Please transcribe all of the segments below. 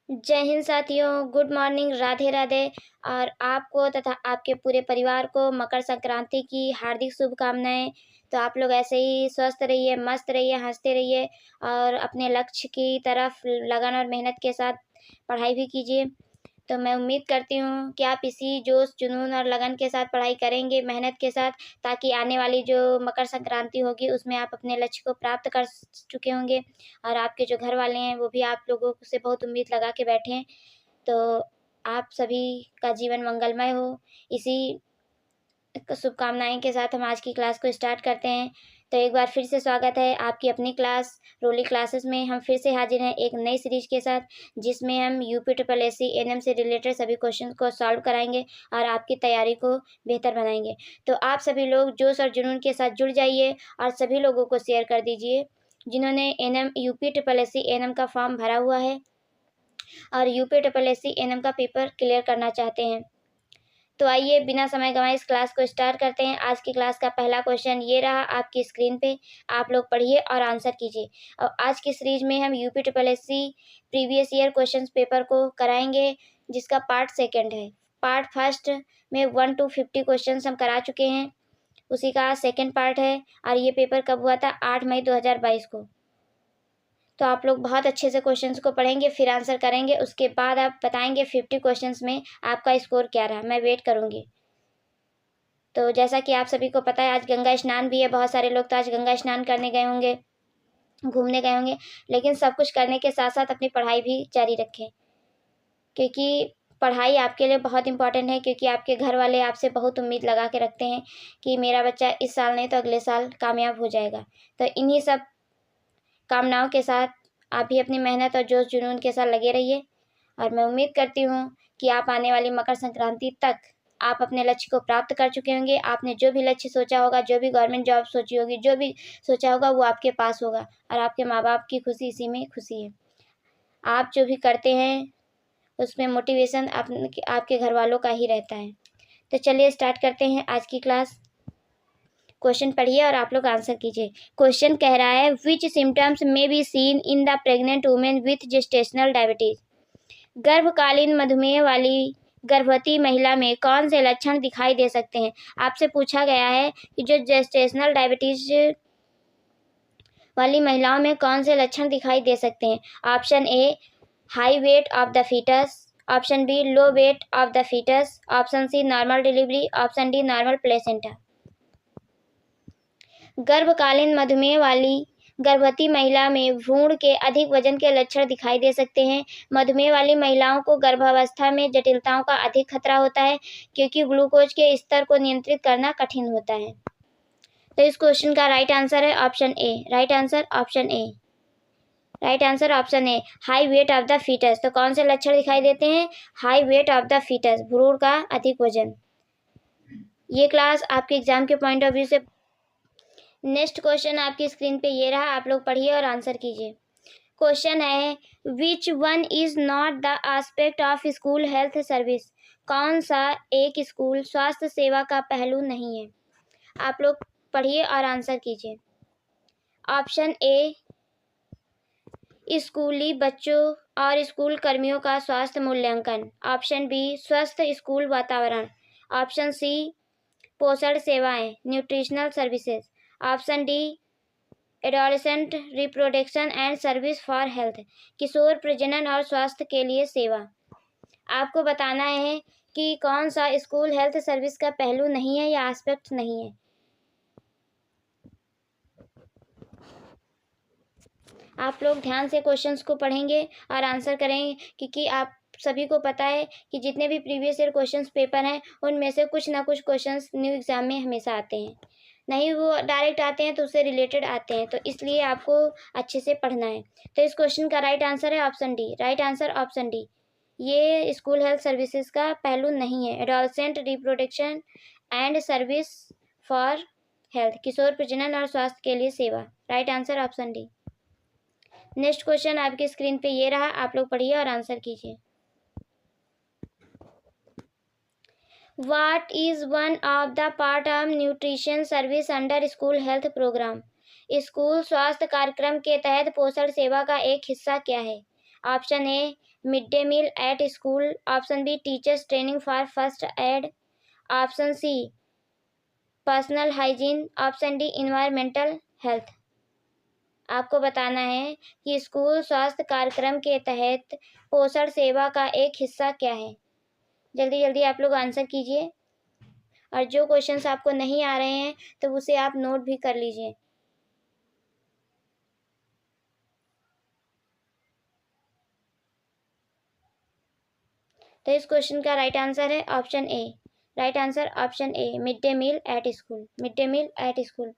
जय हिंद साथियों, good morning, Radhe Radhe. और आपको तथा आपके पूरे परिवार को मकर संक्रांति की हार्दिक शुभकामनाएं। तो आप लोग ऐसे ही स्वस्थ रहिए, मस्त रहिए, हंसते रहिए और अपने लक्ष्य की तरफ लगन और मेहनत के साथ पढ़ाई भी कीजिए। तो मैं उम्मीद करती हूँ कि आप इसी जोश, जुनून और लगन के साथ पढ़ाई करेंगे, मेहनत के साथ, ताकि आने वाली जो मकर संक्रांति होगी उसमें आप अपने लक्ष्य को प्राप्त कर चुके होंगे। और आपके जो घर वाले हैं वो भी आप लोगों से बहुत उम्मीद लगा के बैठे हैं। तो आप सभी का जीवन मंगलमय हो। इसी शुभकामनाएं के साथ हम आज की क्लास को स्टार्ट करते हैं। तो एक बार फिर से स्वागत है आपकी अपनी क्लास रोली क्लासेस में। हम फिर से हाजिर हैं एक नई सीरीज के साथ, जिसमें हम यूपी ट्रिपल एससी एनएम से रिलेटेड सभी क्वेश्चन को सॉल्व कराएंगे और आपकी तैयारी को बेहतर बनाएंगे। तो आप सभी लोग जोश और जुनून के साथ जुड़ जाइए और सभी लोगों को शेयर कर दीजिए जिन्होंने ANM UP triple SC ANM का फॉर्म भरा हुआ है और यूपी ट्रिपल एससी एनएम का पेपर क्लियर करना चाहते हैं। तो आइए बिना समय गंवाए इस क्लास को स्टार्ट करते हैं। आज की क्लास का पहला क्वेश्चन ये रहा आपकी स्क्रीन पे। आप लोग पढ़िए और आंसर कीजिए। और आज की सीरीज में हम UP triple SC previous year questions paper को कराएंगे, जिसका पार्ट सेकंड है। पार्ट फर्स्ट में 1 to 50 क्वेश्चन हम करा चुके हैं, उसी का सेकेंड पार्ट है। और ये पेपर कब हुआ था? 8 मई 2022 को। तो आप लोग बहुत अच्छे से क्वेश्चंस को पढ़ेंगे, फिर आंसर करेंगे। उसके बाद आप बताएंगे 50 क्वेश्चंस में आपका स्कोर क्या रहा। मैं वेट करूंगी। तो जैसा कि आप सभी को पता है, आज गंगा स्नान भी है। बहुत सारे लोग तो आज गंगा स्नान करने गए होंगे, घूमने गए होंगे। लेकिन सब कुछ करने के साथ साथ अपनी पढ़ाई भी जारी रखें, क्योंकि पढ़ाई आपके लिए बहुत इंपॉर्टेंट है। क्योंकि आपके घर वाले आपसे बहुत उम्मीद लगा के रखते हैं कि मेरा बच्चा इस साल नहीं तो अगले साल कामयाब हो जाएगा। तो इन्हीं सब कामनाओं के साथ आप भी अपनी मेहनत और जोश जुनून के साथ लगे रहिए। और मैं उम्मीद करती हूँ कि आप आने वाली मकर संक्रांति तक आप अपने लक्ष्य को प्राप्त कर चुके होंगे। आपने जो भी लक्ष्य सोचा होगा, जो भी गवर्नमेंट जॉब सोची होगी, जो भी सोचा होगा, वो आपके पास होगा। और आपके माँ बाप की खुशी इसी में खुशी है। आप जो भी करते हैं उसमें मोटिवेशन आपके घर वालों का ही रहता है। तो चलिए स्टार्ट करते हैं आज की क्लास। क्वेश्चन पढ़िए और आप लोग आंसर कीजिए। क्वेश्चन कह रहा है, which symptoms may be seen in the pregnant women with gestational diabetes. गर्भकालीन मधुमेह वाली गर्भवती महिला में कौन से लक्षण दिखाई दे सकते हैं? आपसे पूछा गया है कि जो जेस्टेशनल डायबिटीज वाली महिलाओं में कौन से लक्षण दिखाई दे सकते हैं। Option A, high weight of the foetus. Option B, low weight of the foetus. Option C, normal delivery. Option D, normal placenta. गर्भकालीन मधुमेह वाली गर्भवती महिला में भ्रूण के अधिक वजन के लक्षण दिखाई दे सकते हैं। मधुमेह वाली महिलाओं को गर्भावस्था में जटिलताओं का अधिक खतरा होता है, क्योंकि ग्लूकोज के स्तर को नियंत्रित करना कठिन होता है। तो इस क्वेश्चन का राइट आंसर है option A. Right answer option A. Right answer option A, high weight of the foetus. तो कौन से लक्षण दिखाई देते हैं? High weight of the foetus, भ्रूण का अधिक वजन। ये क्लास आपके एग्जाम के पॉइंट ऑफ व्यू से। नेक्स्ट क्वेश्चन आपकी स्क्रीन पे ये रहा, आप लोग पढ़िए और आंसर कीजिए। क्वेश्चन है, which one is not the aspect of school health service. कौन सा एक स्कूल स्वास्थ्य सेवा का पहलू नहीं है? आप लोग पढ़िए और आंसर कीजिए। ऑप्शन ए, स्कूली बच्चों और स्कूल कर्मियों का स्वास्थ्य मूल्यांकन। ऑप्शन बी, स्वस्थ स्कूल वातावरण। ऑप्शन सी, पोषण सेवाएं, nutritional services. Option D, adolescent reproduction and service for health, किशोर प्रजनन और स्वास्थ्य के लिए सेवा। आपको बताना है कि कौन सा स्कूल हेल्थ सर्विस का पहलू नहीं है या एस्पेक्ट नहीं है। आप लोग ध्यान से क्वेश्चंस को पढ़ेंगे और आंसर करेंगे, क्योंकि आप सभी को पता है कि जितने भी प्रीवियस ईयर क्वेश्चंस पेपर हैं उनमें से कुछ ना कुछ क्वेश्चंस न्यू एग्जाम में हमेशा आते हैं। नहीं वो डायरेक्ट आते हैं तो उससे रिलेटेड आते हैं, तो इसलिए आपको अच्छे से पढ़ना है। तो इस क्वेश्चन का राइट आंसर है option D. Right answer option D. ये स्कूल हेल्थ सर्विसेज का पहलू नहीं है। Adolescent reproduction and service for health, किशोर प्रजनन और स्वास्थ्य के लिए सेवा। Right answer option D. Next question आपकी स्क्रीन पे ये रहा, आप लोग पढ़िए और आंसर कीजिए। What is one of the part of nutrition service under school health program? School स्वास्थ्य कार्यक्रम के तहत पोषण सेवा का एक हिस्सा क्या है? Option A, mid day meal at school, option B teachers training for first aid, option C personal hygiene, option D environmental health. आपको बताना है कि स्कूल स्वास्थ्य कार्यक्रम के तहत पोषण सेवा का एक हिस्सा क्या है। जल्दी जल्दी आप लोग आंसर कीजिए, और जो क्वेश्चंस आपको नहीं आ रहे हैं तो उसे आप नोट भी कर लीजिए। तो इस क्वेश्चन का राइट आंसर है option A. Right answer option A, mid day meal at school. Mid day meal at school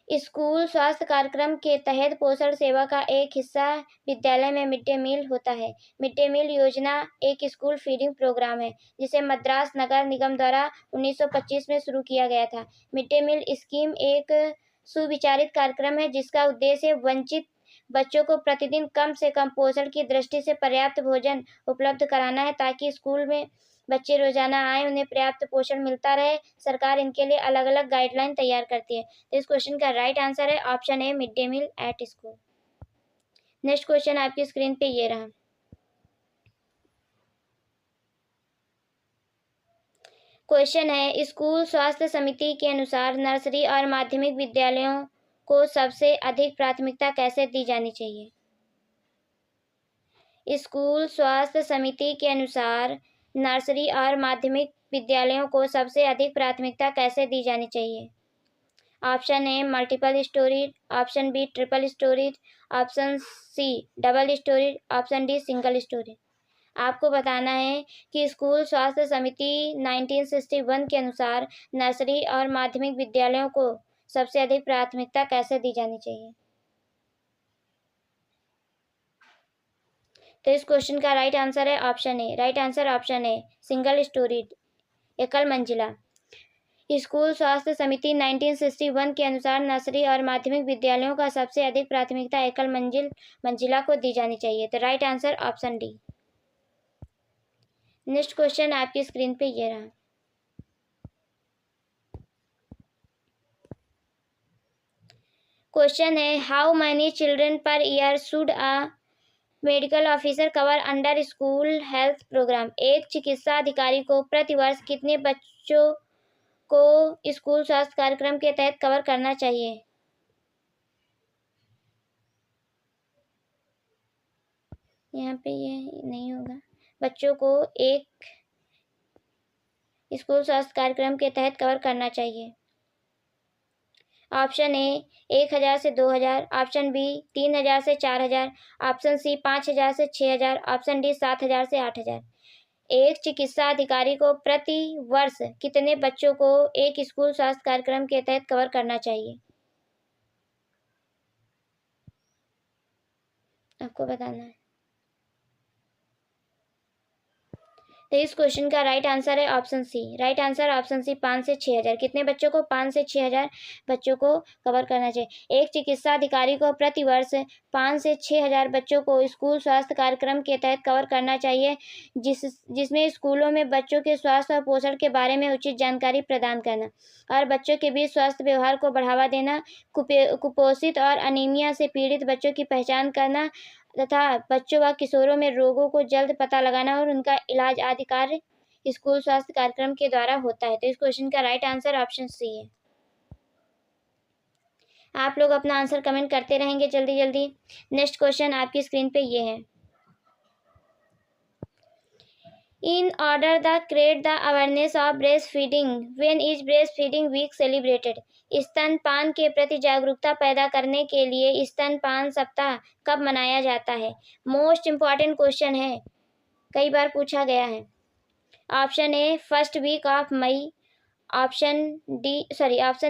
school स्वास्थ्य कार्यक्रम के तहत पोषण सेवा का एक हिस्सा विद्यालय में मिड डे मील होता है। मिड डे मील योजना एक स्कूल फीडिंग प्रोग्राम है जिसे मद्रास नगर निगम द्वारा 1925 में शुरू किया गया था। मिड डे मील स्कीम एक सुविचारित कार्यक्रम है जिसका उद्देश्य वंचित बच्चों को प्रतिदिन कम से कम पोषण की दृष्टि से पर्याप्त भोजन उपलब्ध कराना है ताकि स्कूल में बच्चे रोजाना आए, उन्हें पर्याप्त पोषण मिलता रहे। सरकार इनके लिए अलग अलग गाइडलाइन तैयार करती है। तो इस क्वेश्चन का राइट आंसर है option A, mid day meal at school. Next question आपकी स्क्रीन पे ये रहा। क्वेश्चन है, स्कूल स्वास्थ्य समिति के अनुसार नर्सरी और माध्यमिक विद्यालयों को सबसे अधिक प्राथमिकता कैसे दी जानी चाहिए। स्कूल स्वास्थ्य समिति के अनुसार नर्सरी और माध्यमिक विद्यालयों को सबसे अधिक प्राथमिकता कैसे दी जानी चाहिए। Option A multiple storeys, option B triple storeys, option C double storeys, option D single storeys. आपको बताना है कि स्कूल स्वास्थ्य समिति 1961 के अनुसार नर्सरी और माध्यमिक विद्यालयों को सबसे अधिक प्राथमिकता कैसे दी जानी चाहिए। तो इस क्वेश्चन का राइट आंसर है option A. Right answer option A, single storey, एकल मंजिला। स्कूल स्वास्थ्य समिति 1961 के अनुसार नर्सरी और माध्यमिक विद्यालयों का सबसे अधिक प्राथमिकता एकल मंजिला को दी जानी चाहिए। तो right answer option D. Next question आपकी स्क्रीन पे ये रहा। क्वेश्चन है, how many children per year should a medical officer cover under school health programme. एक चिकित्सा अधिकारी को प्रतिवर्ष कितने बच्चों को स्कूल स्वास्थ्य कार्यक्रम के तहत कवर करना चाहिए। यहाँ पे ये नहीं होगा। बच्चों को एक स्कूल स्वास्थ्य कार्यक्रम के तहत कवर करना चाहिए। ऑप्शन ए 1000 से 2000, ऑप्शन बी 3000 से 4000, ऑप्शन सी 5000 से 6000, ऑप्शन डी 7000 से 8000। एक चिकित्सा अधिकारी को प्रति वर्ष कितने बच्चों को एक स्कूल स्वास्थ्य कार्यक्रम के तहत कवर करना चाहिए। आपको बताना है। तो इस क्वेश्चन का राइट आंसर है option C. Right answer option C, 5 से 6000। कितने बच्चों को? 5 से 6000 बच्चों को कवर करना चाहिए। एक चिकित्सा अधिकारी को प्रति वर्ष 5 से 6000 बच्चों को स्कूल स्वास्थ्य कार्यक्रम के तहत कवर करना चाहिए, जिसमें स्कूलों में बच्चों के स्वास्थ्य और पोषण के बारे में उचित जानकारी प्रदान करना और बच्चों के बीच स्वास्थ्य व्यवहार को बढ़ावा देना, कुपोषित और अनीमिया से पीड़ित बच्चों की पहचान करना तथा बच्चों व किशोरों में रोगों को जल्द पता लगाना और उनका इलाज आदि कार्य स्कूल स्वास्थ्य कार्यक्रम के द्वारा होता है। तो इस क्वेश्चन का राइट आंसर ऑप्शन सी है। आप लोग अपना आंसर कमेंट करते रहेंगे जल्दी जल्दी। नेक्स्ट क्वेश्चन आपकी स्क्रीन पे ये है। In order the create the awareness of breast feeding, when is breast feeding week celebrated. स्तनपान के प्रति जागरूकता पैदा करने के लिए स्तनपान सप्ताह कब मनाया जाता है। मोस्ट इम्पॉर्टेंट क्वेश्चन है, कई बार पूछा गया है। Option A first week of May, option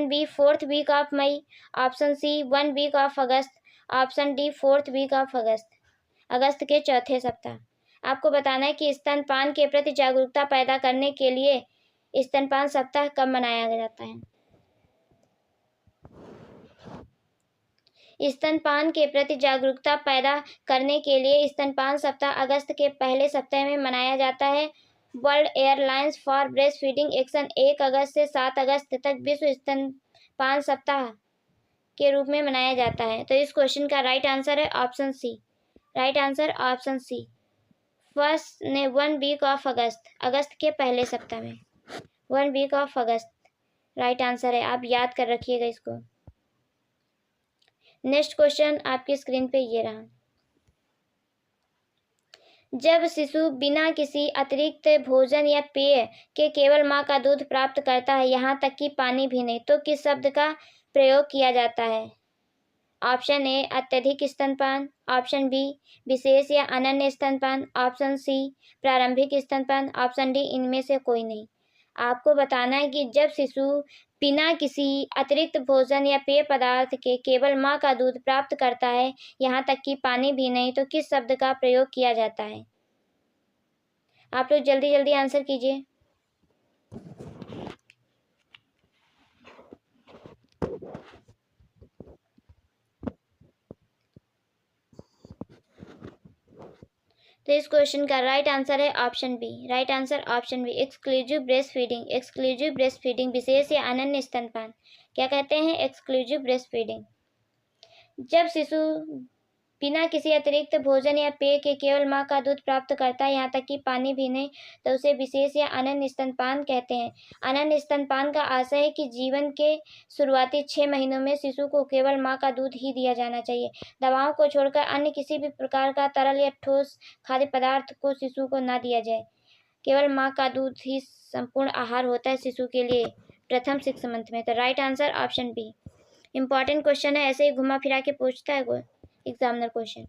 B fourth week of May, option C 1 week of August, option D 4th week of August के चौथे सप्ताह। आपको बताना है कि स्तनपान के प्रति जागरूकता पैदा करने के लिए स्तनपान सप्ताह कब मनाया जाता है। स्तनपान के प्रति जागरूकता पैदा करने के लिए स्तनपान सप्ताह अगस्त के पहले सप्ताह में मनाया जाता है। World airlines for breast feeding action 1 अगस्त से 7 अगस्त तक विश्व स्तनपान सप्ताह के रूप में मनाया जाता है। तो इस क्वेश्चन का राइट आंसर है option C. Right answer option C. First ने 1 वीक ऑफ अगस्त, अगस्त के पहले सप्ताह में, 1 week of August right answer है, आप याद कर रखिएगा इसको। नेक्स्ट क्वेश्चन आपकी स्क्रीन पे ये रहा। जब शिशु बिना किसी अतिरिक्त भोजन या पेय के केवल माँ का दूध प्राप्त करता है, यहाँ तक कि पानी भी नहीं, तो किस शब्द का प्रयोग किया जाता है? ऑप्शन ए अत्यधिक स्तनपान, ऑप्शन बी विशेष या अनन्य स्तनपान, ऑप्शन सी प्रारंभिक स्तनपान, ऑप्शन डी इनमें से कोई नहीं। आपको बताना है कि जब शिशु बिना किसी अतिरिक्त भोजन या पेय पदार्थ के केवल माँ का दूध प्राप्त करता है, यहाँ तक कि पानी भी नहीं, तो किस शब्द का प्रयोग किया जाता है? आप लोग जल्दी जल्दी आंसर कीजिए। तो इस क्वेश्चन का राइट आंसर है option B. Right answer option B, exclusive breast feeding. Exclusive breast feeding विशेष या अनन्य स्तनपान क्या कहते हैं? Exclusive breast feeding. जब शिशु बिना किसी अतिरिक्त भोजन या पेय के केवल माँ का दूध प्राप्त करता है, यहाँ तक कि पानी भी नहीं, तो उसे विशेष या अनन्य स्तनपान कहते हैं। अनन्य स्तनपान का आशय है कि जीवन के शुरुआती 6 महीनों में शिशु को केवल माँ का दूध ही दिया जाना चाहिए। दवाओं को छोड़कर अन्य किसी भी प्रकार का तरल या ठोस खाद्य पदार्थ को शिशु को ना दिया जाए। केवल माँ का दूध ही संपूर्ण आहार होता है शिशु के लिए प्रथम 6 मंथ में। तो right answer option B. Important question है, ऐसे ही घुमा फिरा के पूछता है एग्जामिनर क्वेश्चन।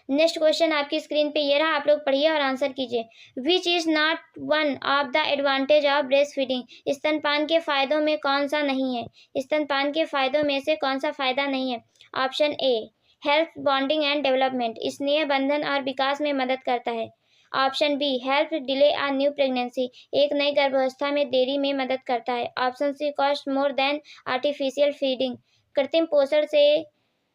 नेक्स्ट क्वेश्चन आपकी स्क्रीन पे ये रहा, आप लोग पढ़िए और आंसर कीजिए। Which is not one of the advantage of breast feeding. स्तनपान के फायदों में कौन सा नहीं है? स्तनपान के फायदों में से कौन सा फायदा नहीं है? Option A help bonding and development, स्नेह बंधन और विकास में मदद करता है। Option B help delay a new pregnancy, एक नई गर्भावस्था में देरी में मदद करता है। Option C cost more than artificial feeding, कृत्रिम पोषण से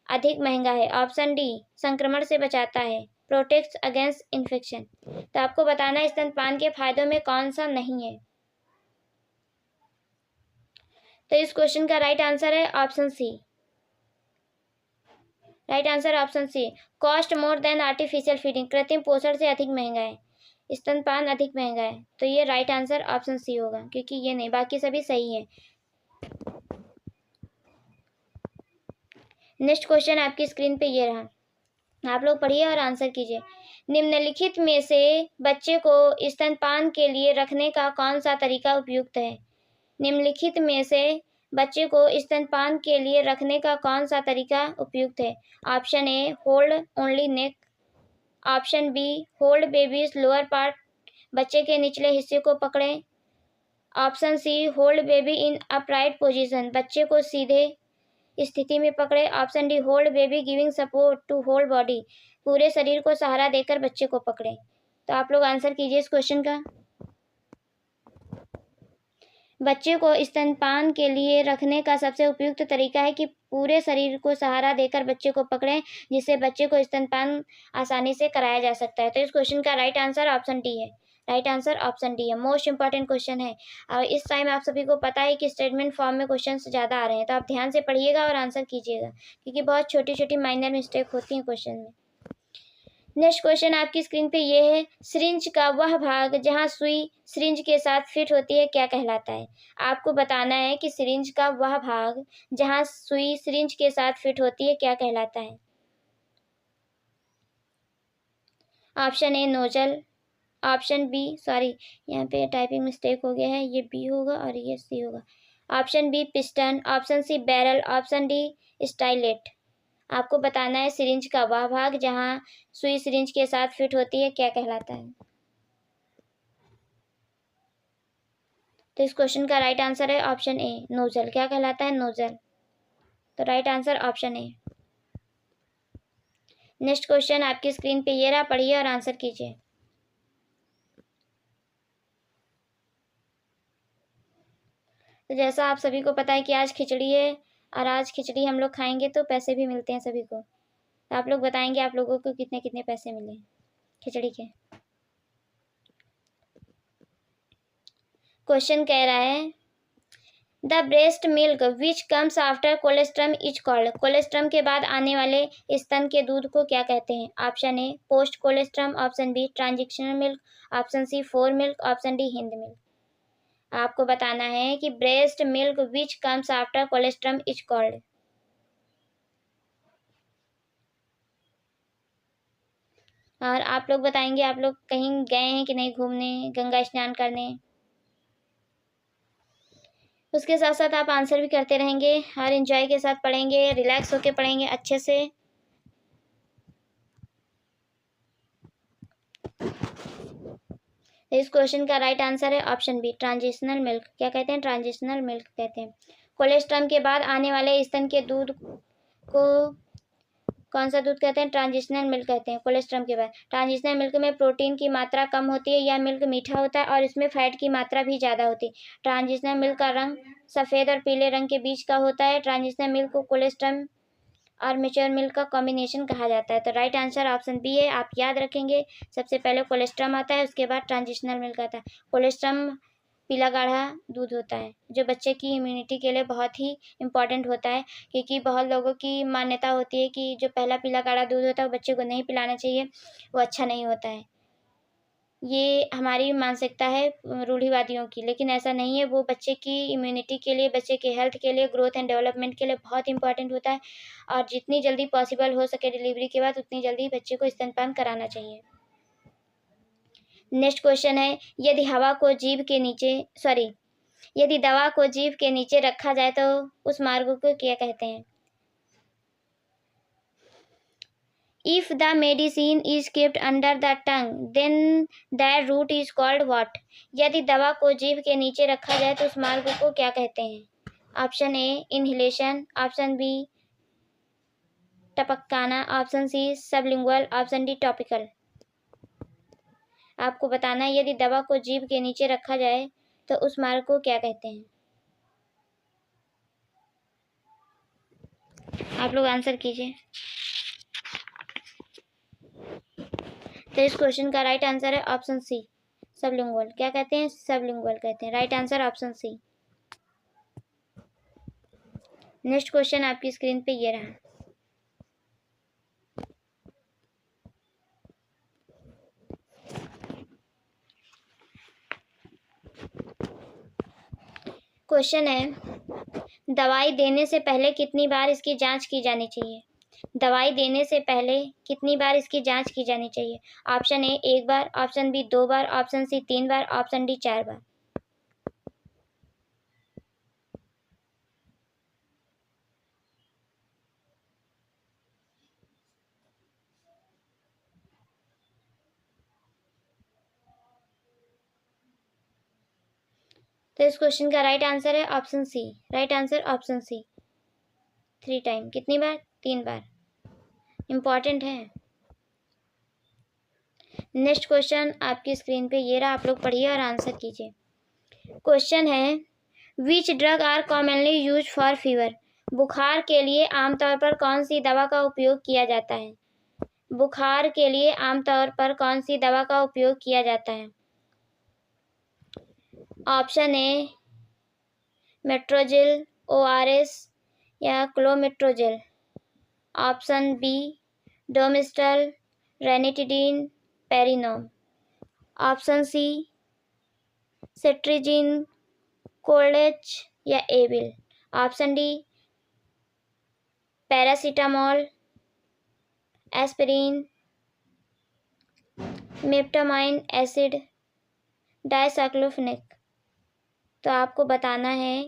अधिक महंगा है। ऑप्शन डी संक्रमण से बचाता है, प्रोटेक्ट्स अगेंस्ट इन्फेक्शन। तो आपको बताना है स्तनपान के फायदों में कौन सा नहीं है। तो इस क्वेश्चन का राइट आंसर है option C. Right answer option C, cost more than artificial feeding, कृत्रिम पोषण से अधिक महंगा है, स्तनपान अधिक महंगा है। तो ये राइट आंसर ऑप्शन सी होगा, क्योंकि ये नहीं, बाकी सभी सही है। नेक्स्ट क्वेश्चन आपकी स्क्रीन पे ये रहा, आप लोग पढ़िए और आंसर कीजिए। निम्नलिखित में से बच्चे को स्तनपान के लिए रखने का कौन सा तरीका उपयुक्त है? निम्नलिखित में से बच्चे को स्तनपान के लिए रखने का कौन सा तरीका उपयुक्त है? Option A hold only neck, option B hold baby's lower part, बच्चे के निचले हिस्से को पकड़ें। Option C hold baby in upright position, बच्चे को सीधे स्थिति में पकड़े। Option D hold baby giving support to whole body, पूरे शरीर को सहारा देकर बच्चे को पकड़े। तो आप लोग आंसर कीजिए इस क्वेश्चन का। बच्चे को स्तनपान के लिए रखने का सबसे उपयुक्त तरीका है कि पूरे शरीर को सहारा देकर बच्चे को पकड़ें, जिससे बच्चे को स्तनपान आसानी से कराया जा सकता है। तो इस क्वेश्चन का राइट आंसर ऑप्शन डी है। राइट आंसर ऑप्शन डी है। मोस्ट इंपॉर्टेंट क्वेश्चन है और इस टाइम आप सभी को पता है कि स्टेटमेंट फॉर्म में क्वेश्चन ज़्यादा आ रहे हैं, तो आप ध्यान से पढ़िएगा और आंसर कीजिएगा, क्योंकि बहुत छोटी छोटी माइनर मिस्टेक होती हैं क्वेश्चन में। नेक्स्ट क्वेश्चन आपकी स्क्रीन पे ये है, सिरिंज का वह भाग जहां सुई सिरिंज के साथ फिट होती है क्या कहलाता है? आपको बताना है कि सिरिंज का वह भाग जहां सुई सिरिंज के साथ फिट होती है क्या कहलाता है? Option A nozzle, option B, sorry यहाँ पे टाइपिंग मिस्टेक हो गया है, ये बी होगा और ये सी होगा। Option B piston, option C barrel, option D stylet. आपको बताना है सिरिंज का वह भाग जहां सुई सिरिंज के साथ फिट होती है क्या कहलाता है? तो इस क्वेश्चन का राइट आंसर है ऑप्शन ए नोजल। क्या कहलाता है? नोजल। तो right answer option A. Next question आपकी स्क्रीन पे ये रहा, पढ़िए और आंसर कीजिए। तो जैसा आप सभी को पता है कि आज खिचड़ी है और आज खिचड़ी हम लोग खाएंगे तो पैसे भी मिलते हैं सभी को। तो आप लोग बताएंगे आप लोगों को कितने कितने पैसे मिले खिचड़ी के। क्वेश्चन कह रहा है the breast milk which comes after colostrum is called. Colostrum के बाद आने वाले स्तन के दूध को क्या कहते हैं? Option A post colostrum, option B transitional milk, option C fore milk, option D hind milk. आपको बताना है कि breast milk which comes after colostrum is called. और आप लोग बताएंगे आप लोग कहीं गए हैं कि नहीं घूमने, गंगा स्नान करने। उसके साथ साथ आप आंसर भी करते रहेंगे और एंजॉय के साथ पढ़ेंगे, रिलैक्स होके पढ़ेंगे अच्छे से। इस क्वेश्चन का राइट आंसर है ऑप्शन बी ट्रांजिशनल मिल्क। क्या कहते हैं? ट्रांजिशनल मिल्क कहते हैं। कोलेस्ट्रम के बाद आने वाले स्तन के दूध को कौन सा दूध कहते हैं? ट्रांजिशनल मिल्क कहते हैं। कोलेस्ट्रम के बाद ट्रांजिशनल मिल्क में प्रोटीन की मात्रा कम होती है, यह मिल्क मीठा होता है और इसमें फैट की मात्रा भी ज़्यादा होती है। ट्रांजिशनल मिल्क का रंग सफ़ेद और पीले रंग के बीच का होता है। ट्रांजिशनल मिल्क को कोलेस्ट्रम और मेच्योर मिल्क का कॉम्बिनेशन कहा जाता है। तो राइट आंसर ऑप्शन बी है। आप याद रखेंगे, सबसे पहले कोलेस्ट्रम आता है, उसके बाद ट्रांजिशनल मिल्क आता है। कोलेस्ट्रम पीला गाढ़ा दूध होता है जो बच्चे की इम्यूनिटी के लिए बहुत ही इम्पॉर्टेंट होता है, क्योंकि बहुत लोगों की मान्यता होती है कि जो पहला पीला गाढ़ा दूध होता है वो बच्चे को नहीं पिलाना चाहिए, वो अच्छा नहीं होता है। ये हमारी मानसिकता है रूढ़िवादियों की, लेकिन ऐसा नहीं है। वो बच्चे की इम्यूनिटी के लिए, बच्चे के हेल्थ के लिए, ग्रोथ एंड डेवलपमेंट के लिए बहुत इंपॉर्टेंट होता है और जितनी जल्दी पॉसिबल हो सके डिलीवरी के बाद उतनी जल्दी बच्चे को स्तनपान कराना चाहिए। नेक्स्ट क्वेश्चन है, यदि हवा को जीभ के नीचे यदि दवा को जीभ के नीचे रखा जाए तो उस मार्ग को क्या कहते हैं? If the medicine is kept under the tongue, then that root is called what? यदि दवा को जीभ के नीचे रखा जाए तो उस मार्ग को क्या कहते हैं? Option A inhalation, option B टपकाना, option C sublingual, option D topical. आपको बताना है यदि दवा को जीभ के नीचे रखा जाए तो उस मार्ग को क्या कहते हैं? आप लोग आंसर कीजिए। तो इस क्वेश्चन का राइट आंसर है ऑप्शन सी सबलिंगुअल। क्या कहते हैं? सबलिंगुअल कहते हैं। Right answer option C. Next question आपकी स्क्रीन पे ये रहा। क्वेश्चन है, दवाई देने से पहले कितनी बार इसकी जांच की जानी चाहिए? दवाई देने से पहले कितनी बार इसकी जांच की जानी चाहिए? ऑप्शन ए एक बार, ऑप्शन बी दो बार, ऑप्शन सी तीन बार, ऑप्शन डी चार बार। तो इस क्वेश्चन का राइट आंसर है option C. Right answer option C, 3 time. कितनी बार? 3 बार। इंपॉर्टेंट है। नेक्स्ट क्वेश्चन आपकी स्क्रीन पे ये रहा, आप लोग पढ़िए और आंसर कीजिए। क्वेश्चन है, which drug are commonly use for fever? बुखार के लिए आमतौर पर कौन सी दवा का उपयोग किया जाता है? बुखार के लिए आमतौर पर कौन सी दवा का उपयोग किया जाता है? ऑप्शन ए मेट्रोजिल, ORS या Clometrogyl, option B Domstal, ranitidine, Perinorm, option C cetirizine, कोल्डेच या Avil, option D paracetamol, aspirin, mefenamic acid, diclofenac. तो आपको बताना है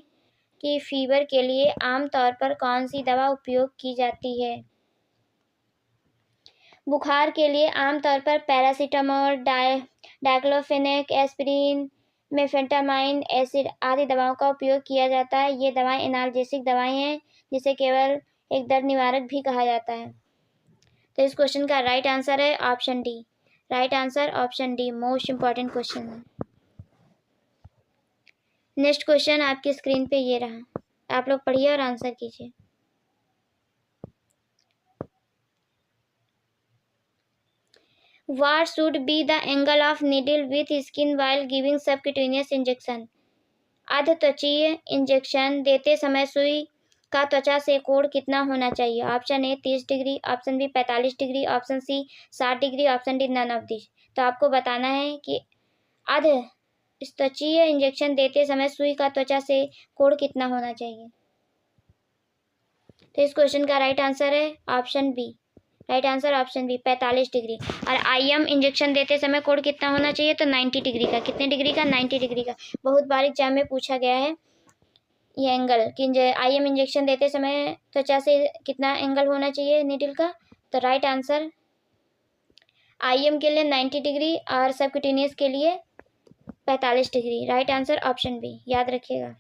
कि फीवर के लिए आमतौर पर कौन सी दवा उपयोग की जाती है? बुखार के लिए आमतौर पर पैरासीटामोल, डाइक्लोफेनेक, एस्पिरिन, मेफेंटामाइन एसिड आदि दवाओं का उपयोग किया जाता है। ये दवाएं एनाल्जेसिक दवाएं हैं, जिसे केवल एक दर्द निवारक भी कहा जाता है। तो इस क्वेश्चन का राइट आंसर है option D. Right answer option D, most important question है। नेक्स्ट क्वेश्चन आपकी स्क्रीन पे ये रहा, आप लोग पढ़िए और आंसर कीजिए। What should be the angle of needle with skin while giving subcutaneous injection? त्वचीय इंजेक्शन देते समय सुई का त्वचा से कोण कितना होना चाहिए? Option A 30 degree, option B 45 degree, option C 60 degree, option D none of this. तो आपको बताना है कि त्वचीय इंजेक्शन देते समय सुई का त्वचा से कोण कितना होना चाहिए। तो इस क्वेश्चन का राइट आंसर है option B. Right answer option B 45 degree. और आईएम इंजेक्शन देते समय कोण कितना होना चाहिए? तो 90 डिग्री का। कितने डिग्री का? 90 डिग्री का। बहुत बार एग्जाम में पूछा गया है ये एंगल कि आईएम इंजेक्शन देते समय त्वचा से कितना एंगल होना चाहिए नीडल का। तो राइट आंसर आईएम के लिए 90 डिग्री और सबक्यूटेनियस के लिए 45 degree. Right answer option B, याद रखिएगा।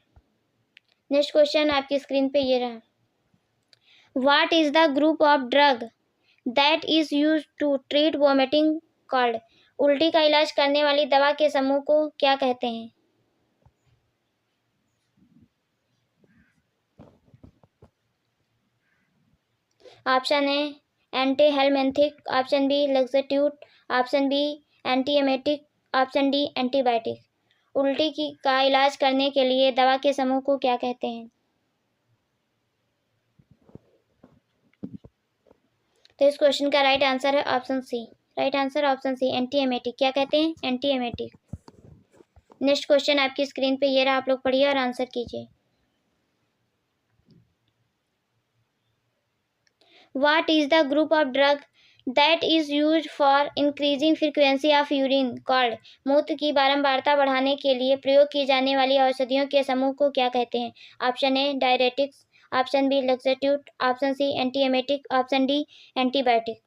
नेक्स्ट क्वेश्चन आपकी स्क्रीन पे ये रहा। What is the group of drug that is use to treat vomiting called? उल्टी का इलाज करने वाली दवा के समूह को क्या कहते हैं? Option A antihelminthic, option B laxative, option B antiemetic, option D antibiotic. उल्टी का इलाज करने के लिए दवा के समूह को क्या कहते हैं? तो इस क्वेश्चन का राइट आंसर है option C. Right answer option C antiemetic. क्या कहते हैं? एंटीएमेटिक। नेक्स्ट क्वेश्चन आपकी स्क्रीन पे ये रहा, आप लोग पढ़िए और आंसर कीजिए। What is the group of drug that is used for increasing frequency of urine called? मूत्र की बारंबारता बढ़ाने के लिए प्रयोग की जाने वाली औषधियों के समूह को क्या कहते हैं? Option A diuretics, option B laxative, option C antiemetic, option D antibiotic.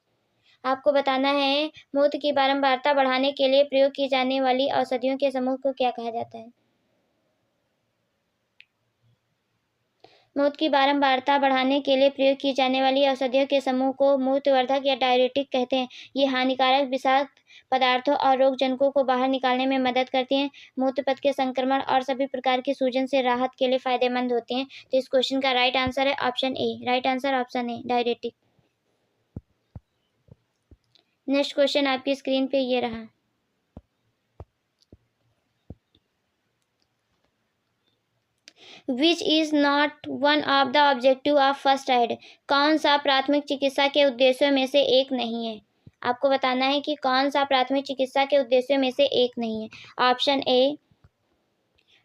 आपको बताना है मूत्र की बारंबारता बढ़ाने के लिए प्रयोग की जाने वाली औषधियों के समूह को क्या कहा जाता है? मूत्र की बारंबारता बढ़ाने के लिए प्रयोग की जाने वाली औषधियों के समूह को मूत्रवर्धक या डायरेटिक कहते हैं। ये हानिकारक विषाक्त पदार्थों और रोगजनकों को बाहर निकालने में मदद करती हैं। मूत्रपथ के संक्रमण और सभी प्रकार की सूजन से राहत के लिए फायदेमंद होते हैं। तो इस क्वेश्चन का राइट आंसर है option A. Right answer option A diuretic. Next question आपकी स्क्रीन पे ये रहा। विच is not one of the objective of first aid? कौन सा प्राथमिक चिकित्सा के उद्देश्यों में से एक नहीं है? आपको बताना है कि कौन सा प्राथमिक चिकित्सा के उद्देश्यों में से एक नहीं है। Option A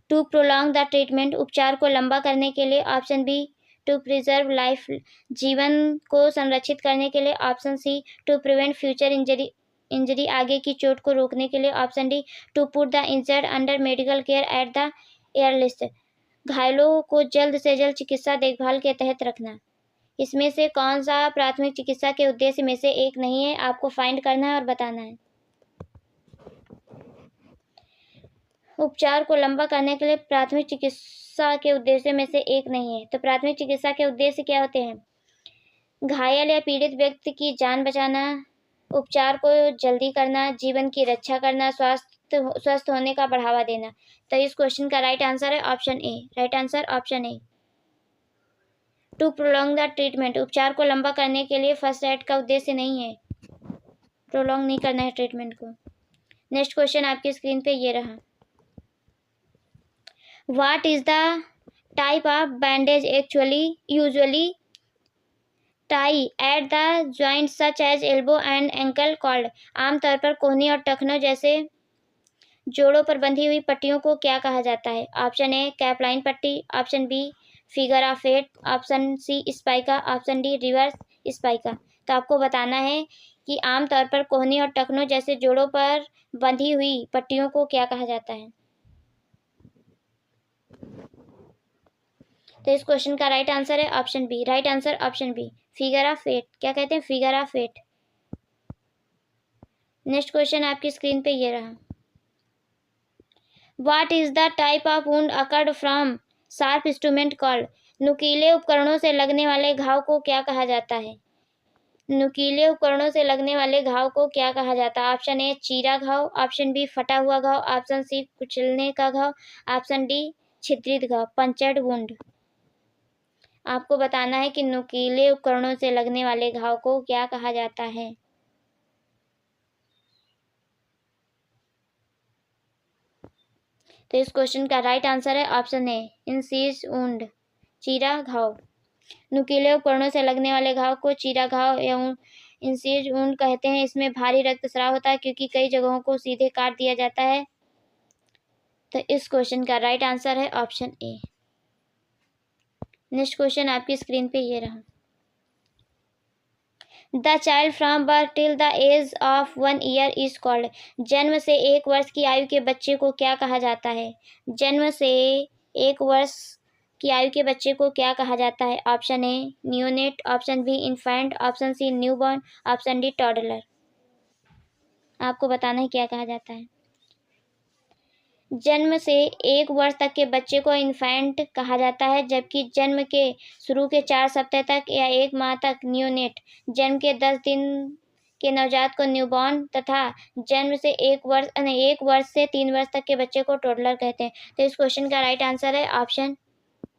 to prolong the treatment, उपचार को लंबा करने के लिए, option B to preserve life, जीवन को संरक्षित करने के लिए, option C to prevent future injury, आगे की चोट को रोकने के लिए, option D to put the injured under medical care at the earliest, घायलों को जल्द से जल्द चिकित्सा देखभाल के तहत रखना। इसमें से कौन सा प्राथमिक चिकित्सा के उद्देश्य में से एक नहीं है? आपको फाइंड करना है और बताना है। उपचार को लंबा करने के लिए प्राथमिक चिकित्सा के उद्देश्य में से एक नहीं है। तो प्राथमिक चिकित्सा के उद्देश्य क्या होते हैं? घायल या पीड़ित व्यक्ति की जान बचाना, उपचार को जल्दी करना, जीवन की रक्षा करना, स्वस्थ होने का बढ़ावा देना। तो इस क्वेश्चन का राइट आंसर है option A. Right answer option A to prolong the treatment, उपचार को लंबा करने के लिए फर्स्ट एड का उद्देश्य नहीं है, प्रोलॉन्ग नहीं करना है ट्रीटमेंट को। नेक्स्ट क्वेश्चन आपकी स्क्रीन पे ये रहा। What is the type of bandage usually tie at the joint such as elbow and ankle called? आमतौर पर कोहनी और टखनों जैसे जोड़ों पर बंधी हुई पट्टियों को क्या कहा जाता है? ऑप्शन ए कैपलाइन पट्टी, option B figure of 8, option C spica, option D reverse spica. तो आपको बताना है कि आमतौर पर कोहनी और टखनों जैसे जोड़ों पर बंधी हुई पट्टियों को क्या कहा जाता है? तो इस क्वेश्चन का राइट आंसर है option B. Right answer option B figure of 8। क्या कहते हैं? Figure of 8। नेक्स्ट क्वेश्चन आपकी स्क्रीन पे ये रहा। What is the type of wound occurred from sharp instrument called? नुकीले उपकरणों से लगने वाले घाव को क्या कहा जाता है? नुकीले उपकरणों से लगने वाले घाव को क्या कहा जाता है? ऑप्शन ए चीरा घाव, ऑप्शन बी फटा हुआ घाव, ऑप्शन सी कुचलने का घाव, ऑप्शन डी छिद्रित घाव, पंचर्ड वुंड। आपको बताना है कि नुकीले उपकरणों से लगने वाले घाव को क्या कहा जाता है। तो इस क्वेश्चन का राइट आंसर है ऑप्शन ए, इंसीज वुंड, चीरा घाव। नुकीले उपकरणों से लगने वाले घाव को चीरा घाव या इंसीज वुंड कहते हैं। इसमें भारी रक्तस्राव होता है क्योंकि कई जगहों को सीधे काट दिया जाता है। तो इस क्वेश्चन का राइट आंसर है ऑप्शन ए। नेक्स्ट क्वेश्चन आपकी स्क्रीन पे ये रहा। The child from birth till the age of 1 year is called. जन्म से 1 वर्ष की आयु के बच्चे को क्या कहा जाता है? जन्म से 1 वर्ष की आयु के बच्चे को क्या कहा जाता है? Option A neonate, option B infant, option C newborn, option D toddler. आपको बताना है क्या कहा जाता है। जन्म से 1 वर्ष तक के बच्चे को इन्फेंट कहा जाता है, जबकि जन्म के शुरू के 4 सप्ताह तक या 1 माह तक न्यूनेट, जन्म के 10 दिन के नवजात को न्यूबॉर्न तथा जन्म से 1 वर्ष से 3 वर्ष तक के बच्चे को टोडलर कहते हैं। तो इस क्वेश्चन का राइट आंसर है option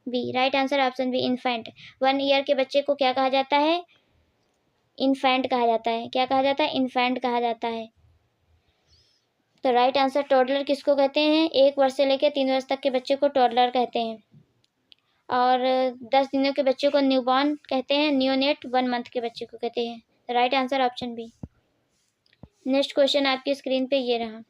B. Right answer option B infant. 1 year के बच्चे को क्या कहा जाता है? इन्फेंट कहा जाता है। क्या कहा जाता है? इन्फेंट कहा जाता है। तो राइट आंसर टोडलर किसको कहते हैं? 1 वर्ष से लेकर 3 वर्ष तक के बच्चे को टोडलर कहते हैं और 10 दिनों के बच्चे को न्यूबॉर्न कहते हैं। न्यूनेट 1 मंथ के बच्चे को कहते हैं। तो right answer option B. Next question आपकी स्क्रीन पे ये रहा।